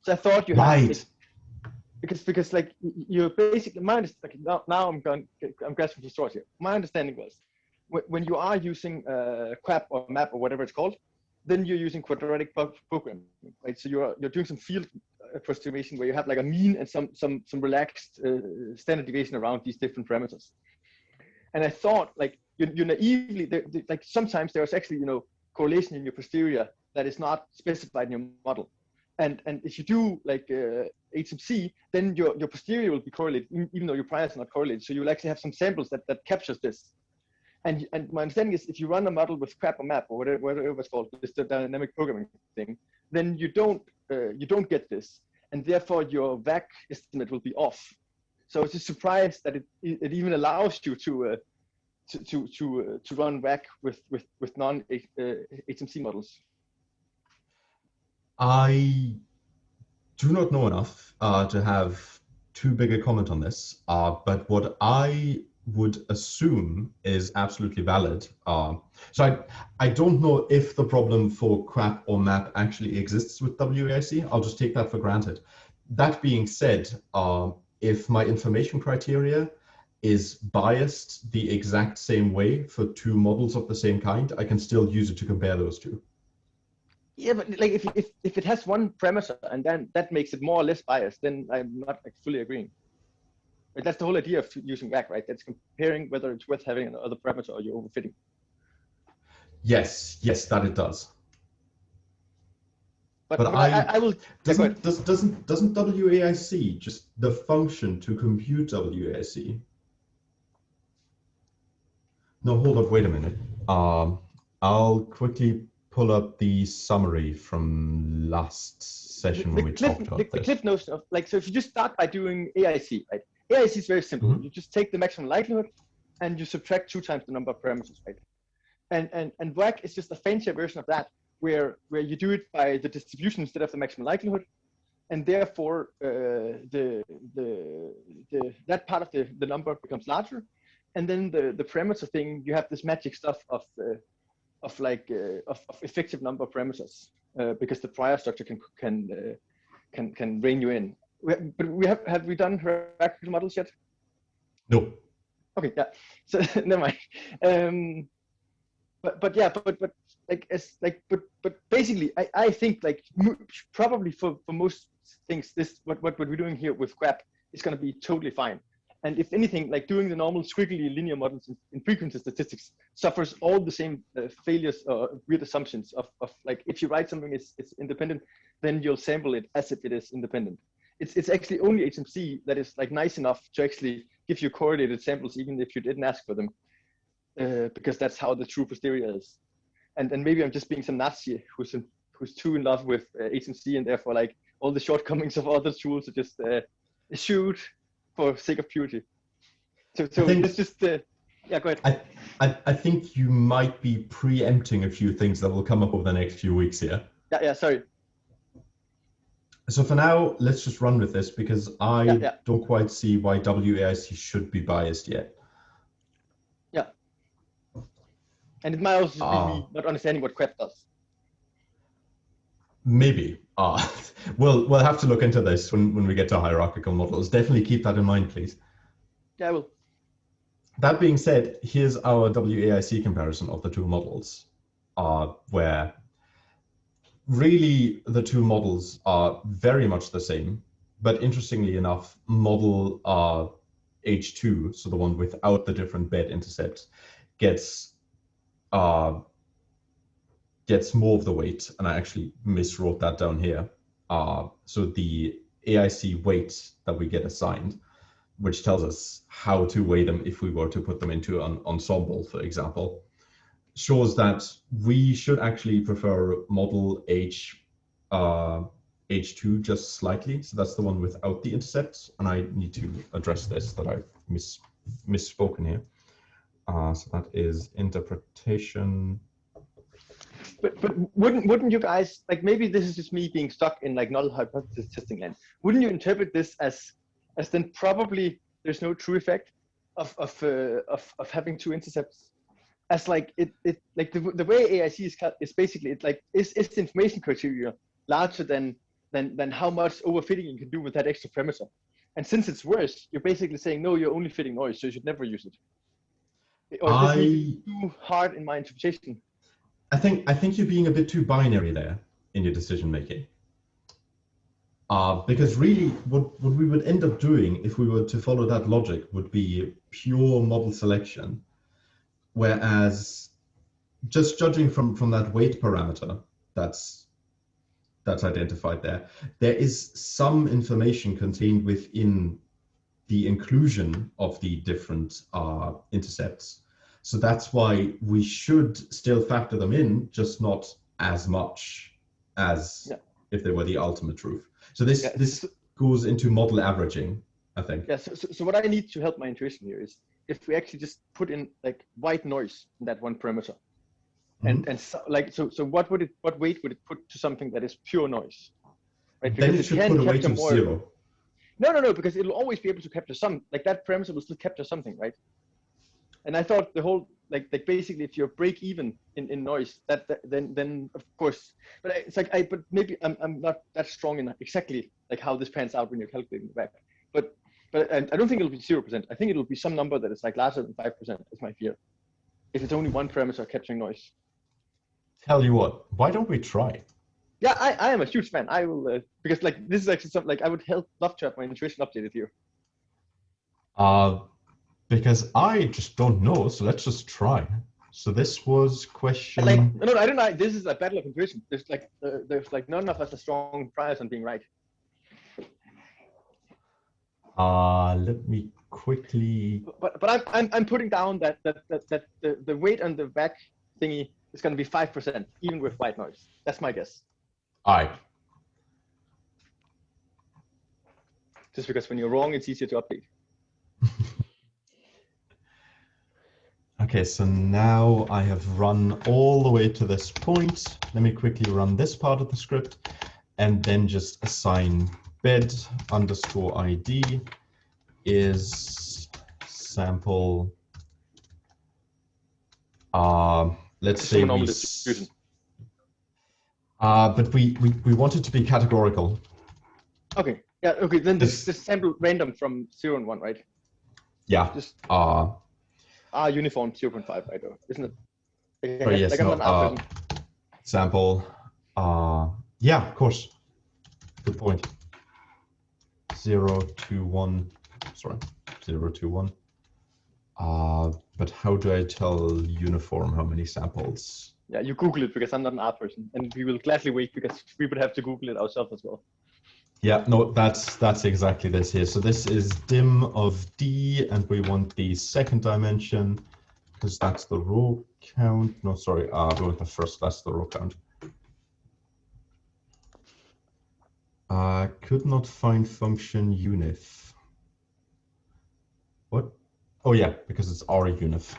So I thought you had it. Because like you're basically now I'm grasping for straws here. My understanding was when you are using QAP or map or whatever it's called, then you're using quadratic programming, right? So you're doing some field approximation where you have like a mean and some relaxed standard deviation around these different parameters. And I thought like you naively like sometimes there's actually correlation in your posterior that is not specified in your model. And if you do like HMC, then your posterior will be correlated, even though your prior is not correlated. So you'll actually have some samples that captures this. And my understanding is if you run a model with QAP or map or whatever it's called, this dynamic programming thing, then you don't get this, and therefore your VAC estimate will be off. So it's a surprise that it even allows you to run VAC with non HMC models. I do not know enough to have too big a comment on this, but what I would assume is absolutely valid. So I don't know if the problem for QAP or map actually exists with WAIC. I'll just take that for granted. That being said, if my information criteria is biased the exact same way for two models of the same kind, I can still use it to compare those two. Yeah, but like if it has one parameter and then that makes it more or less biased, then I'm not like fully agreeing. But that's the whole idea of using VAC, right? That's comparing whether it's worth having another parameter or you're overfitting. Yes, that it does. But I will. Doesn't WAIC just the function to compute WAIC? No, hold on, wait a minute. I'll quickly pull up the summary from last session when we talked about this. The cliff notion of like, so if you just start by doing AIC, right? AIC is very simple. Mm-hmm. You just take the maximum likelihood and you subtract 2 times the number of parameters, right? And WAC is just a fancier version of that, where you do it by the distribution instead of the maximum likelihood, and therefore that part of the number becomes larger, and then the parameter thing, you have this magic stuff of effective number of parameters because the prior structure can rein you in. But have we done hierarchical models yet? No. Okay, yeah. So never mind. But basically, I think like probably for most things, this what we're doing here with QAP is going to be totally fine. And if anything, like doing the normal squiggly linear models in frequency statistics suffers all the same failures or weird assumptions of like, if you write something is independent, then you'll sample it as if it is independent. It's actually only HMC that is like nice enough to actually give you correlated samples, even if you didn't ask for them, because that's how the true posterior is. And maybe I'm just being some Nazi who's too in love with HMC, and therefore like all the shortcomings of other tools are just eschewed for sake of purity. So it's just yeah, go ahead. I think you might be preempting a few things that will come up over the next few weeks here. Yeah, sorry. So for now, let's just run with this, because I don't quite see why WAIC should be biased yet. Yeah. And it might also be me not understanding what Quep does. Maybe. We'll have to look into this when we get to hierarchical models. Definitely keep that in mind, please. Yeah, I will. That being said, here's our WAIC comparison of the two models, where really the two models are very much the same, but interestingly enough, model H2, so the one without the different bed intercepts, gets more of the weight, and I actually miswrote that down here. So the AIC weight that we get assigned, which tells us how to weigh them if we were to put them into an ensemble, for example, shows that we should actually prefer model H2 just slightly. So that's the one without the intercepts, and I need to address this, that I've misspoken here. So that is interpretation. But wouldn't you guys, like, maybe this is just me being stuck in like null hypothesis testing land. Wouldn't you interpret this as then probably there's no true effect of having two intercepts? As like it like the way AIC is basically, it's like is the information criteria larger than how much overfitting you can do with that extra parameter? And since it's worse, you're basically saying no, you're only fitting noise, so you should never use it. Or is this too hard in my interpretation? I think you're being a bit too binary there in your decision making. Because really what we would end up doing if we were to follow that logic would be pure model selection. Whereas just judging from that weight parameter that's identified there is some information contained within the inclusion of the different intercepts. So that's why we should still factor them in, just not as much as if they were the ultimate truth. So this goes into model averaging, I think. Yeah, so what I need to help my intuition here is if we actually just put in like white noise in that one parameter, and so, like so what weight would it put to something that is pure noise, right? Because then it should put a weight of 0. No, because it'll always be able to capture some, like that parameter will still capture something, right? And I thought the whole like basically if you're break even in noise, then of course, but it's like but maybe I'm not that strong in exactly like how this pans out when you're calculating the back, but I don't think it'll be 0%. I think it'll be some number that is like larger than 5%. Is my fear. If it's only one parameter capturing noise. Tell you what, why don't we try? Yeah, I am a huge fan. I will because like this is actually something like I would love to have my intuition updated here. Because I just don't know, so let's just try. So this was question. Like, no, I don't know. This is a battle of intuition. There's like none of us are strong priors on being right. Let me quickly. But I'm putting down that the weight on the back thingy is going to be 5%, even with white noise. That's my guess. All right. Just because when you're wrong, it's easier to update. Okay, so now I have run all the way to this point. Let me quickly run this part of the script and then just assign bed underscore ID is sample. Let's say but we want it to be categorical. Okay. Yeah. Okay. Then this sample random from 0 and 1, right? Yeah. Just uniform 0.5, right? Isn't it? Yes. No, sample. Yeah, of course. Good point. 0 to 1. Sorry. 0 to 1. But how do I tell uniform how many samples? Yeah, you Google it because I'm not an art person, and we will gladly wait because we would have to Google it ourselves as well. Yeah, no, that's exactly this here. So this is dim of D, and we want the second dimension because that's the row count. No, sorry, we want the first, that's the row count. Could not find function unif. What? Oh yeah, because it's R unif.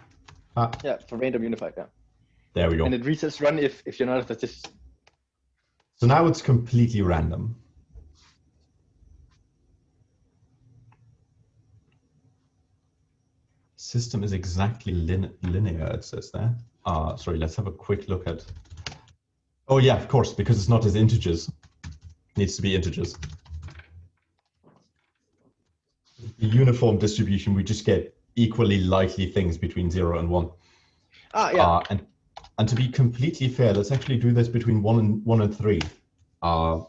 Yeah, for random unified, yeah. There we go. And it resets run if you're not a statistician. So now it's completely random. System is exactly linear, it says there. Sorry, let's have a quick look at. Oh yeah, of course, because it's not as integers. It needs to be integers. The uniform distribution, we just get equally likely things between 0 and 1. Yeah. And to be completely fair, let's actually do this between 1 and 3,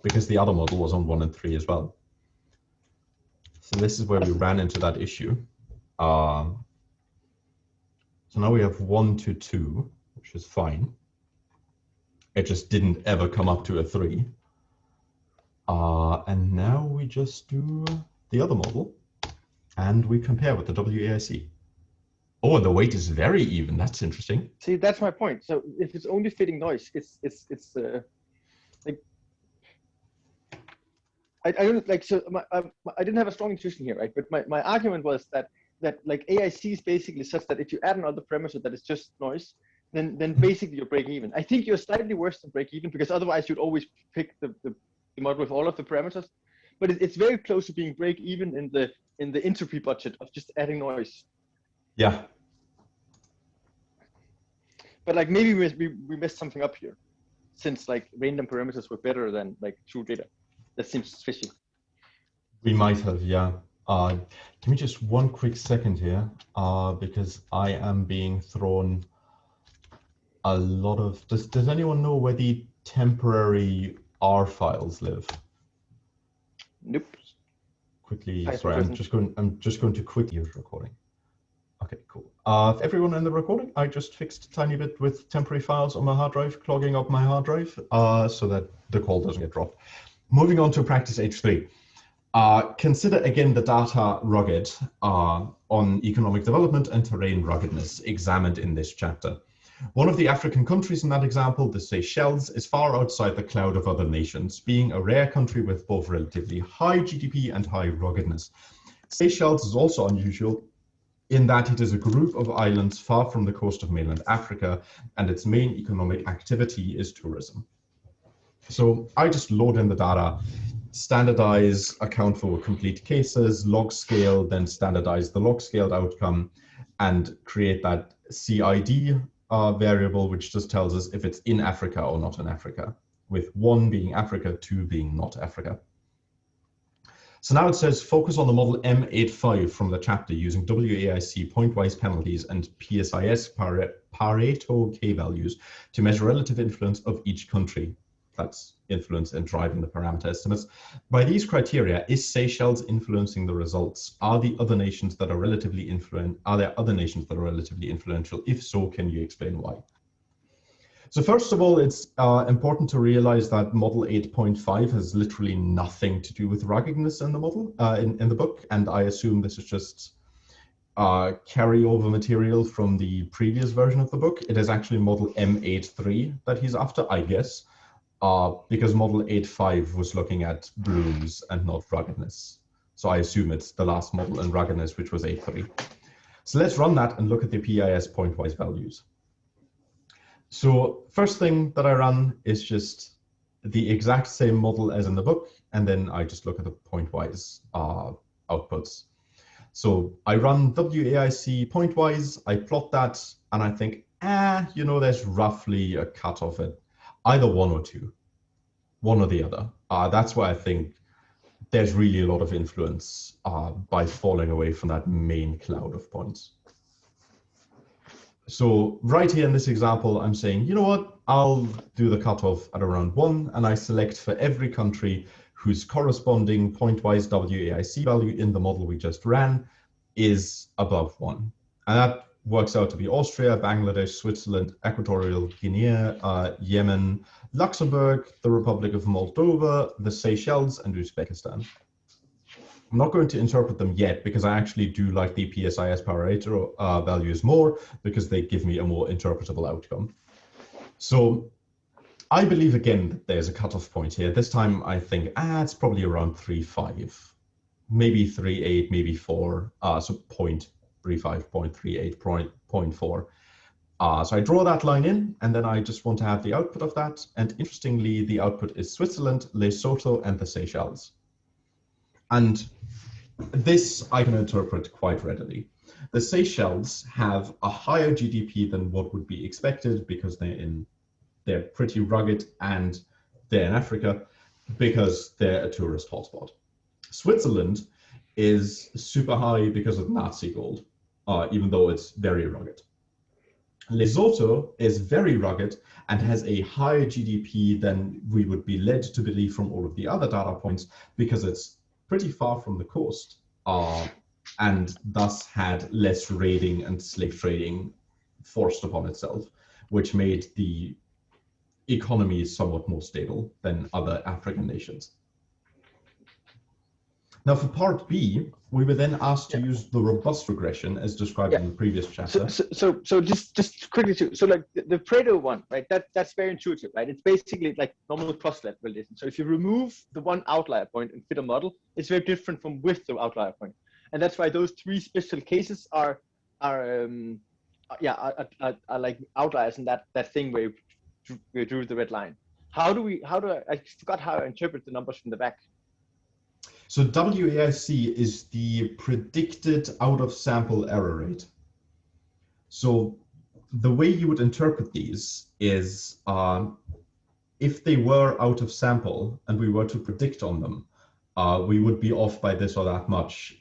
because the other model was on 1 and 3 as well. So this is where we ran into that issue. So now we have 1 to 2, which is fine. It just didn't ever come up to a 3. And now we just do the other model, and we compare with the WAIC. Oh, and the weight is very even. That's interesting. See, that's my point. So if it's only fitting noise, it's like I don't like. So I didn't have a strong intuition here, right? But my argument was that like AIC is basically such that if you add another parameter that is just noise, then basically you're break even. I think you're slightly worse than break even because otherwise you'd always pick the model with all of the parameters. But it's very close to being break even in the entropy budget of just adding noise. Yeah. But like maybe we messed something up here, since like random parameters were better than like true data. That seems fishy. We might have, yeah. Give me just one quick second here, because I am being thrown a lot of. Does anyone know where the temporary R files live? Nope. Quickly, sorry, I'm just going to quickly use recording. Okay, cool. If everyone in the recording, I just fixed a tiny bit with temporary files on my hard drive, clogging up my hard drive, so that the call doesn't get dropped. Moving on to practice H3. Consider again the data rugged on economic development and terrain ruggedness examined in this chapter. One of the African countries in that example, the Seychelles, is far outside the cloud of other nations, being a rare country with both relatively high GDP and high ruggedness. Seychelles is also unusual in that it is a group of islands far from the coast of mainland Africa, and its main economic activity is tourism. So I just load in the data, standardize, account for complete cases, log scale, then standardize the log scaled outcome, and create that CID variable, which just tells us if it's in Africa or not in Africa, with 1 being Africa, 2 being not Africa. So now it says focus on the model M85 from the chapter using WAIC pointwise penalties and PSIS Pareto K-values to measure relative influence of each country. That's influence in driving the parameter estimates. By these criteria, is Seychelles influencing the results? Are there other nations that are relatively influential? If so, can you explain why? So first of all, it's important to realize that model 8.5 has literally nothing to do with ruggedness in the model, in the book. And I assume this is just carryover material from the previous version of the book. It is actually model M83 that he's after, I guess, because model 8.5 was looking at blooms and not ruggedness. So I assume it's the last model in ruggedness, which was 8.3. So let's run that and look at the PIS pointwise values. So first thing that I run is just the exact same model as in the book, and then I just look at the pointwise outputs. So I run WAIC pointwise, I plot that, and I think, you know, there's roughly a cutoff at either 1 or 2, one or the other. That's why I think there's really a lot of influence by falling away from that main cloud of points. So right here in this example, I'm saying, you know what, I'll do the cutoff at around 1, and I select for every country whose corresponding pointwise WAIC value in the model we just ran is above 1. And that works out to be Austria, Bangladesh, Switzerland, Equatorial Guinea, Yemen, Luxembourg, the Republic of Moldova, the Seychelles, and Uzbekistan. I'm not going to interpret them yet because I actually do like the PSIS Pareto values more because they give me a more interpretable outcome. So I believe again that there's a cutoff point here. This time I think it's probably around 3.5, maybe 3.8, maybe 4, so 0.35, 0.38, 0.4. So I draw that line in, and then I just want to have the output of that. And interestingly, the output is Switzerland, Lesotho, and the Seychelles. And this I can interpret quite readily. The Seychelles have a higher GDP than what would be expected because they're pretty rugged, and they're in Africa because they're a tourist hotspot. Switzerland is super high because of Nazi gold, even though it's very rugged. Lesotho is very rugged and has a higher GDP than we would be led to believe from all of the other data points because it's pretty far from the coast, and thus had less raiding and slave trading forced upon itself, which made the economy somewhat more stable than other African nations. Now for part B, we were then asked to use the robust regression as described in the previous chapter. So just quickly too. So like the Pareto one, right? That's very intuitive, right? It's basically like normal cross-validation validation. So if you remove the one outlier point and fit a model, it's very different from with the outlier point, and that's why those 3 special cases are like outliers in that thing where you drew the red line. I forgot how I interpret the numbers from the back. So WAIC is the predicted out of sample error rate. So the way you would interpret these is if they were out of sample and we were to predict on them, we would be off by this or that much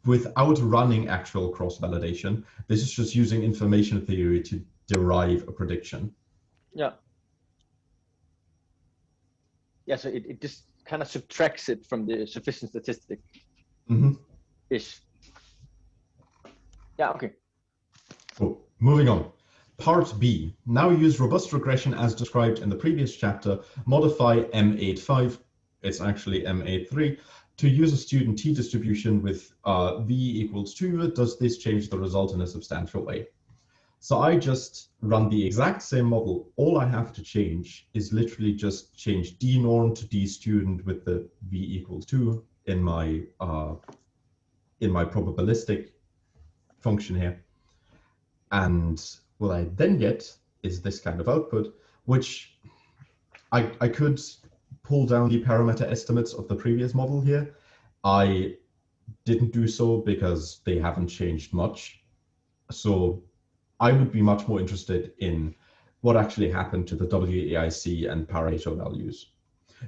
without running actual cross-validation. This is just using information theory to derive a prediction. Yeah. Yeah, so it just kind of subtracts it from the sufficient statistic. Ish. Yeah, okay. Cool. Moving on. Part B. Now use robust regression as described in the previous chapter. Modify M85, it's actually M83, to use a student t-distribution with v equals 2. Does this change the result in a substantial way? So I just run the exact same model. All I have to change is literally just change d norm to d student with the v equals 2 in my probabilistic function here. And what I then get is this kind of output, which I could pull down the parameter estimates of the previous model here. I didn't do so because they haven't changed much. So I would be much more interested in what actually happened to the WAIC and Pareto values.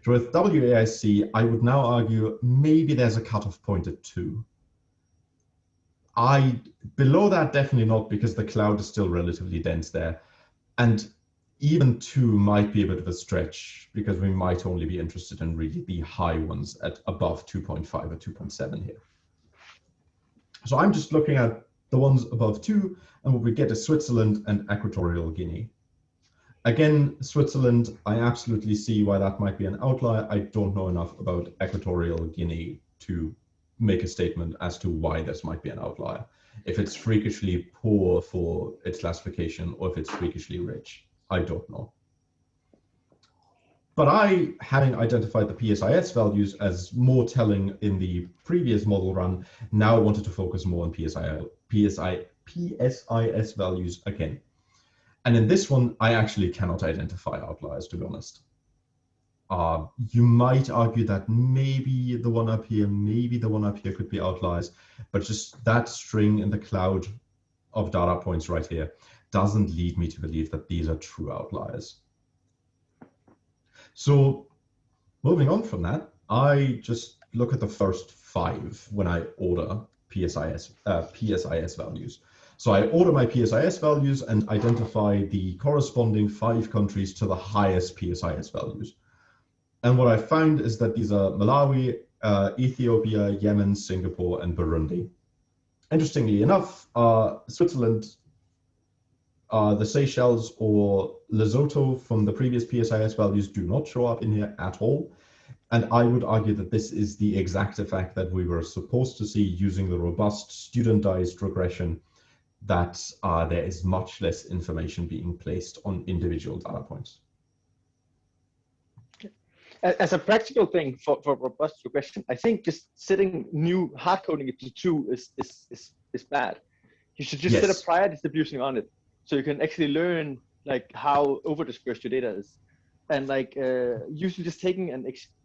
So with WAIC, I would now argue maybe there's a cutoff point at 2. Below that, definitely not, because the cloud is still relatively dense there. And even 2 might be a bit of a stretch because we might only be interested in really the high ones at above 2.5 or 2.7 here. So I'm just looking at the ones above 2, and what we get is Switzerland and Equatorial Guinea. Again, Switzerland, I absolutely see why that might be an outlier. I don't know enough about Equatorial Guinea to make a statement as to why this might be an outlier. If it's freakishly poor for its classification or if it's freakishly rich, I don't know. But I, having identified the PSIS values as more telling in the previous model run, now wanted to focus more on PSIS values again. And in this one, I actually cannot identify outliers, to be honest. You might argue that maybe the one up here, could be outliers, but just that string in the cloud of data points right here doesn't lead me to believe that these are true outliers. So moving on from that, I just look at the first 5 when I order PSIS values. So I order my PSIS values and identify the corresponding 5 countries to the highest PSIS values. And what I found is that these are Malawi, Ethiopia, Yemen, Singapore, and Burundi. interestingly enough, Switzerland, the Seychelles or Lesotho from the previous PSIS values do not show up in here at all. And I would argue that this is the exact effect that we were supposed to see using the robust studentized regression, that there is much less information being placed on individual data points. As a practical thing for robust regression, I think just setting new hard coding it to 2 is bad. You should just set a prior distribution on it, so you can actually learn like how over-dispersed your data is. And like usually just taking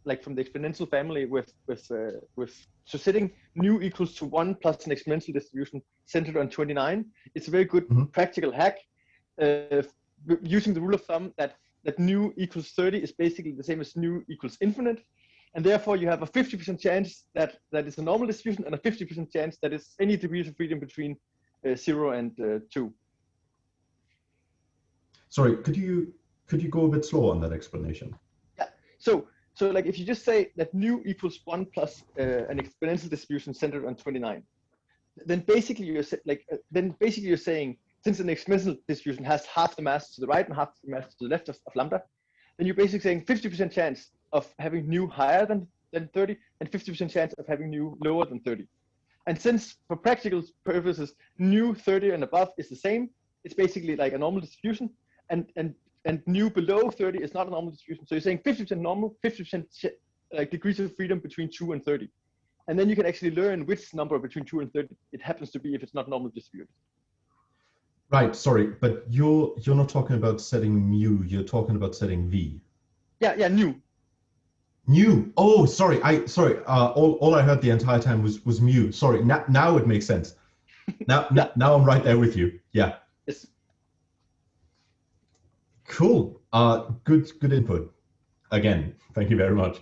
like from the exponential family with so setting new equals to 1 plus an exponential distribution centered on 29. It's a very good practical hack using the rule of thumb that new equals 30 is basically the same as new equals infinite, and therefore you have a 50% chance that is a normal distribution and a 50% chance that is any degrees of freedom between 0 and 2. Sorry, could you go a bit slower on that explanation? Yeah. So like if you just say that new equals 1 plus an exponential distribution centered on 29, then basically you're saying, since an exponential distribution has half the mass to the right and half the mass to the left of lambda, then you're basically saying 50% chance of having new higher than 30 and 50% chance of having new lower than 30. And since for practical purposes, new 30 and above is the same, it's basically like a normal distribution, and new below 30 is not a normal distribution. So you're saying 50% normal, 50% like degrees of freedom between 2 and 30. And then you can actually learn which number between 2 and 30 it happens to be if it's not normal distributed. Right, sorry, but you're not talking about setting mu, you're talking about setting v. Yeah, new. New. Oh, sorry. All I heard the entire time was mu. Sorry. Now it makes sense. Now I'm right there with you. Yeah. Yes. Cool. Good input. Again, thank you very much.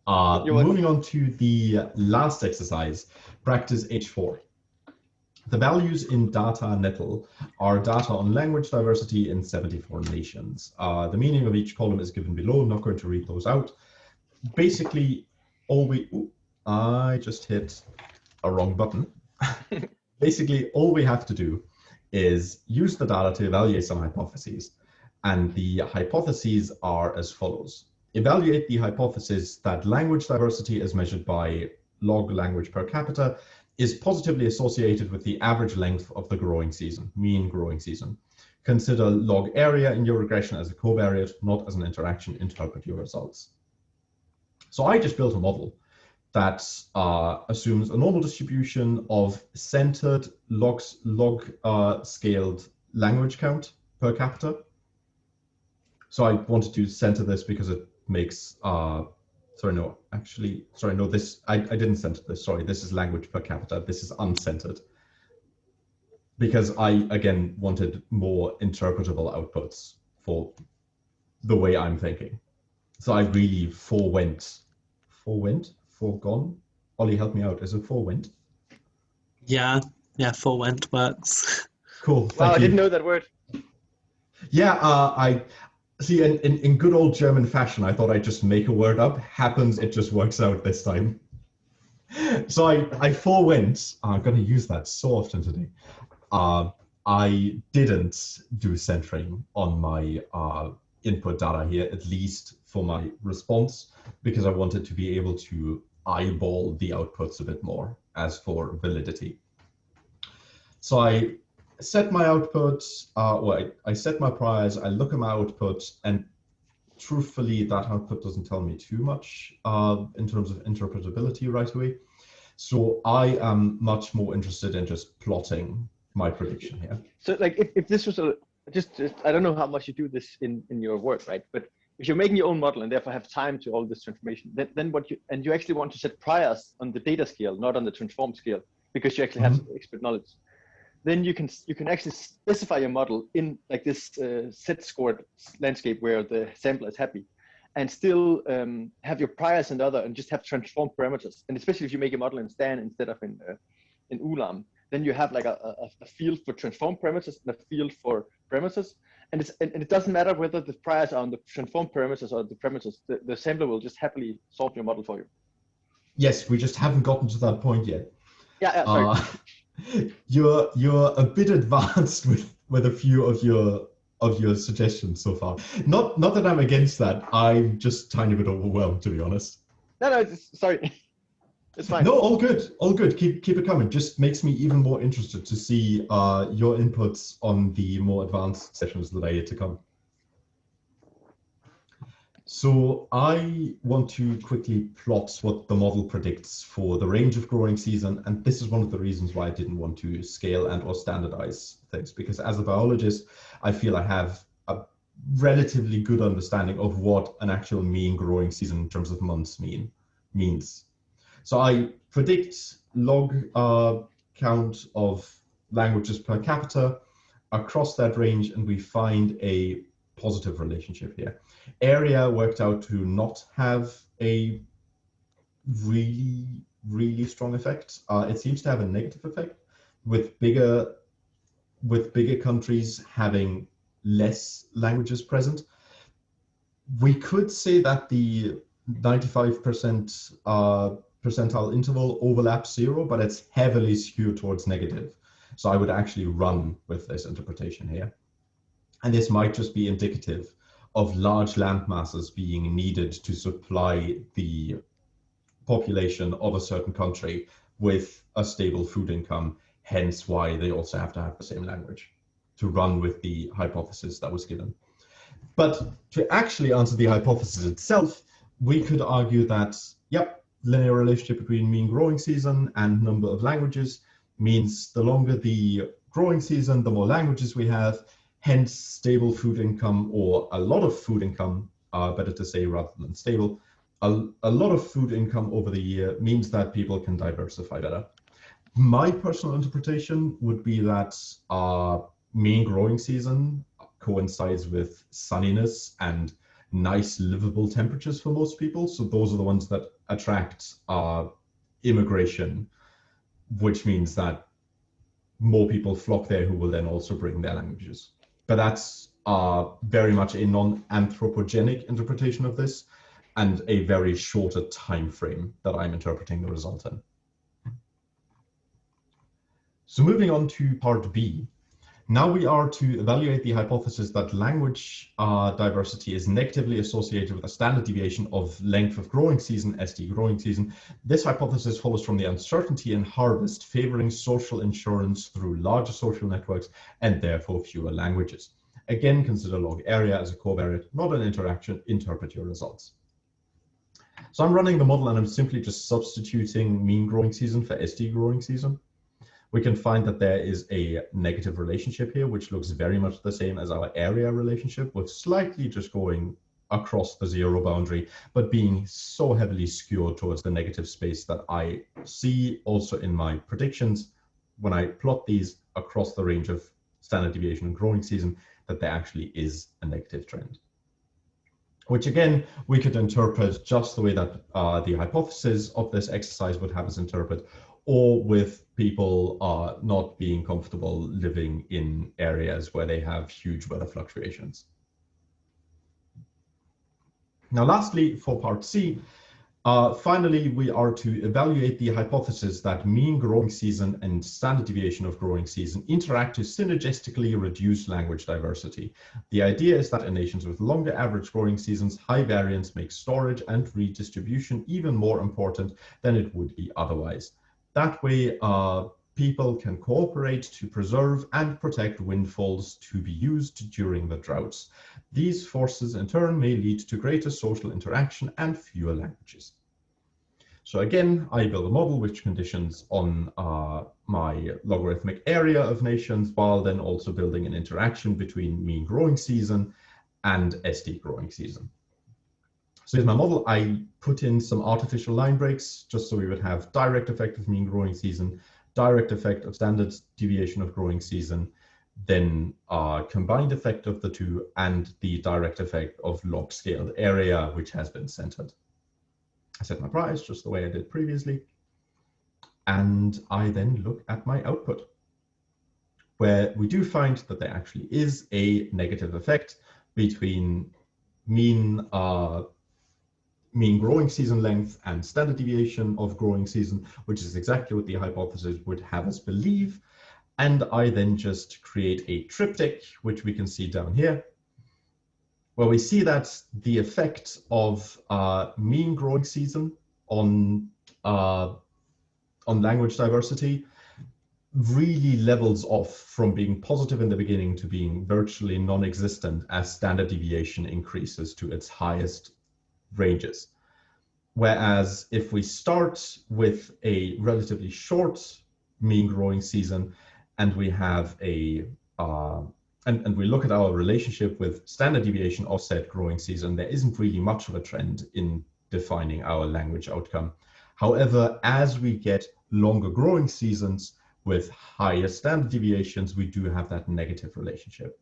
Moving on to the last exercise, practice H4. The values in data nettle are data on language diversity in 74 nations. The meaning of each column is given below. I'm not going to read those out. Basically, I just hit a wrong button. Basically, all we have to do is use the data to evaluate some hypotheses. And the hypotheses are as follows. Evaluate the hypothesis that language diversity as measured by log language per capita is positively associated with the average length of the growing season, mean growing season. Consider log area in your regression as a covariate, not as an interaction. Interpret your results. So I just built a model that assumes a normal distribution of centered log scaled language count per capita. So I wanted to center this because it makes, I didn't center this, sorry, this is language per capita, this is uncentered. Because I, again, wanted more interpretable outputs for the way I'm thinking. So I really forewent. Ollie, help me out. Is it forewent? Yeah, forewent works. Cool. Wow, I didn't know that word. Yeah, I see. In good old German fashion, I thought I'd just make a word up. Happens, it just works out this time. So I forewent. I'm going to use that so often today. I didn't do centering on my input data here, at least for my response, because I wanted to be able to eyeball the outputs a bit more as for validity. So I set my output, I set my priors, I look at my output, and truthfully, that output doesn't tell me too much in terms of interpretability right away. So I am much more interested in just plotting my prediction here. So like if this was just I don't know how much you do this in your work, right? But if you're making your own model and therefore have time to all this transformation, then you actually want to set priors on the data scale, not on the transform scale, because you actually have expert knowledge. Then you can actually specify your model in like this set scored landscape where the sampler is happy, and still have your priors and other, and just have transform parameters. And especially if you make a model in Stan instead of in Ulam, then you have like a field for transform parameters and a field for parameters. And it doesn't matter whether the priors are on the transform parameters or the parameters. The sampler will just happily solve your model for you. Yes, we just haven't gotten to that point yet. Yeah, sorry. You're a bit advanced with a few of your suggestions so far. Not that I'm against that. I'm just a tiny bit overwhelmed, to be honest. No, sorry. It's fine. No, all good, all good. Keep it coming. Just makes me even more interested to see your inputs on the more advanced sessions that are yet to come. So I want to quickly plot what the model predicts for the range of growing season, and this is one of the reasons why I didn't want to scale and or standardize things, because as a biologist, I feel I have a relatively good understanding of what an actual mean growing season in terms of months means. So I predict log count of languages per capita across that range, and we find a positive relationship here. Area worked out to not have a really strong effect. It seems to have a negative effect, with bigger countries having less languages present. We could say that the 95% percentile interval overlaps 0, but it's heavily skewed towards negative. So I would actually run with this interpretation here. And this might just be indicative of large land masses being needed to supply the population of a certain country with a stable food income, hence why they also have to have the same language, to run with the hypothesis that was given. But to actually answer the hypothesis itself, we could argue that, yep, linear relationship between mean growing season and number of languages means the longer the growing season, the more languages we have, hence stable food income, or a lot of food income, better to say rather than stable. A lot of food income over the year means that people can diversify better. My personal interpretation would be that mean growing season coincides with sunniness and nice livable temperatures for most people. So those are the ones that attract immigration, which means that more people flock there who will then also bring their languages. But that's very much a non-anthropogenic interpretation of this, and a very shorter time frame that I'm interpreting the result in. So moving on to part B. Now we are to evaluate the hypothesis that language diversity is negatively associated with a standard deviation of length of growing season, ST growing season. This hypothesis follows from the uncertainty in harvest favoring social insurance through larger social networks and therefore fewer languages. Again, consider log area as a covariate, not an interaction. Interpret your results. So I'm running the model and I'm simply just substituting mean growing season for ST growing season. We can find that there is a negative relationship here, which looks very much the same as our area relationship, with slightly just going across the 0 boundary, but being so heavily skewed towards the negative space that I see also in my predictions when I plot these across the range of standard deviation and growing season, that there actually is a negative trend. Which again, we could interpret just the way that the hypothesis of this exercise would have us interpret, or with people not being comfortable living in areas where they have huge weather fluctuations. Now, lastly, for part C, finally, we are to evaluate the hypothesis that mean growing season and standard deviation of growing season interact to synergistically reduce language diversity. The idea is that in nations with longer average growing seasons, high variance makes storage and redistribution even more important than it would be otherwise. That way, people can cooperate to preserve and protect windfalls to be used during the droughts. These forces in turn may lead to greater social interaction and fewer languages. So again, I build a model which conditions on my logarithmic area of nations, while then also building an interaction between mean growing season and ST growing season. So here's my model. I put in some artificial line breaks just so we would have direct effect of mean growing season, direct effect of standard deviation of growing season, then combined effect of the two, and the direct effect of log scaled area, which has been centered. I set my price just the way I did previously. And I then look at my output, where we do find that there actually is a negative effect between mean mean growing season length and standard deviation of growing season, which is exactly what the hypothesis would have us believe. And I then just create a triptych, which we can see down here, where we see that the effect of mean growing season on language diversity really levels off from being positive in the beginning to being virtually non-existent as standard deviation increases to its highest ranges. Whereas if we start with a relatively short mean growing season and we have a and we look at our relationship with standard deviation offset growing season, there isn't really much of a trend in defining our language outcome. However, as we get longer growing seasons with higher standard deviations, we do have that negative relationship.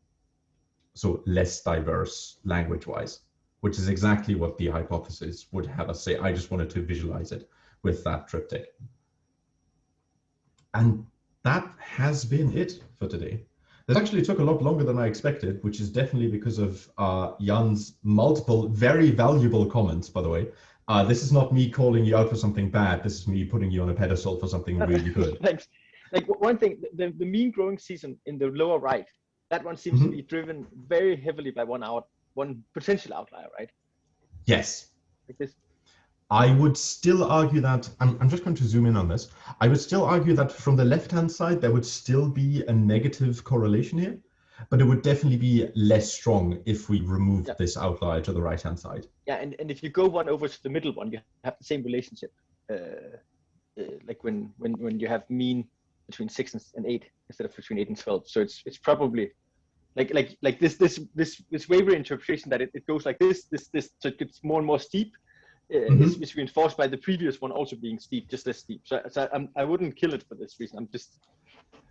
So less diverse language-wise, which is exactly what the hypothesis would have us say. I just wanted to visualize it with that triptych. And that has been it for today. This actually took a lot longer than I expected, which is definitely because of Jan's multiple very valuable comments, by the way. This is not me calling you out for something bad. This is me putting you on a pedestal for something really good. Thanks. Like one thing, the mean growing season in the lower right, that one seems to be driven very heavily by one potential outlier, right? Yes. Like this. I would still argue that, I'm just going to zoom in on this. I would still argue that from the left-hand side, there would still be a negative correlation here, but it would definitely be less strong if we removed this outlier to the right-hand side. Yeah, and if you go one over to the middle one, you have the same relationship. Like when you have mean between 6 and 8 instead of between 8 and 12. So it's probably like this waiver interpretation that it goes like this, so it gets more and more steep. Is reinforced by the previous one also being steep, just less steep. So I wouldn't kill it for this reason. I'm just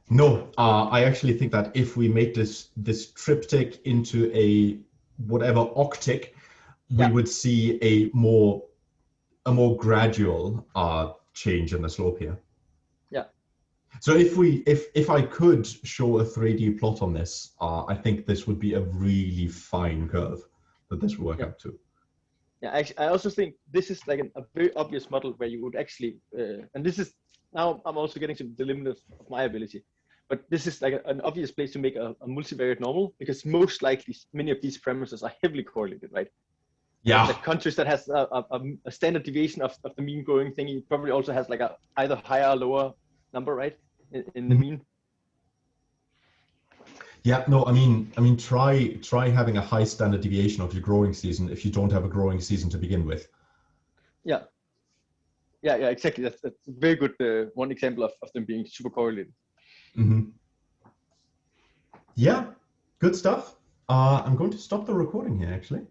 no. I actually think that if we make this triptych into a whatever octic, we would see a more gradual change in the slope here. Yeah. So if I could show a 3D plot on this, I think this would be a really fine curve that this would work up to. Yeah, actually, I also think this is like a very obvious model where you would actually, and this is, now I'm also getting to the limit of my ability, but this is like an obvious place to make a multivariate normal, because most likely many of these parameters are heavily correlated, right? Yeah. The countries that has a standard deviation of the mean growing thing, it probably also has like a either higher or lower number, right? In the mean. Yeah, no, I mean, try having a high standard deviation of your growing season if you don't have a growing season to begin with. Yeah, exactly. That's a very good one example of them being super correlated. Yeah, good stuff. I'm going to stop the recording here, actually.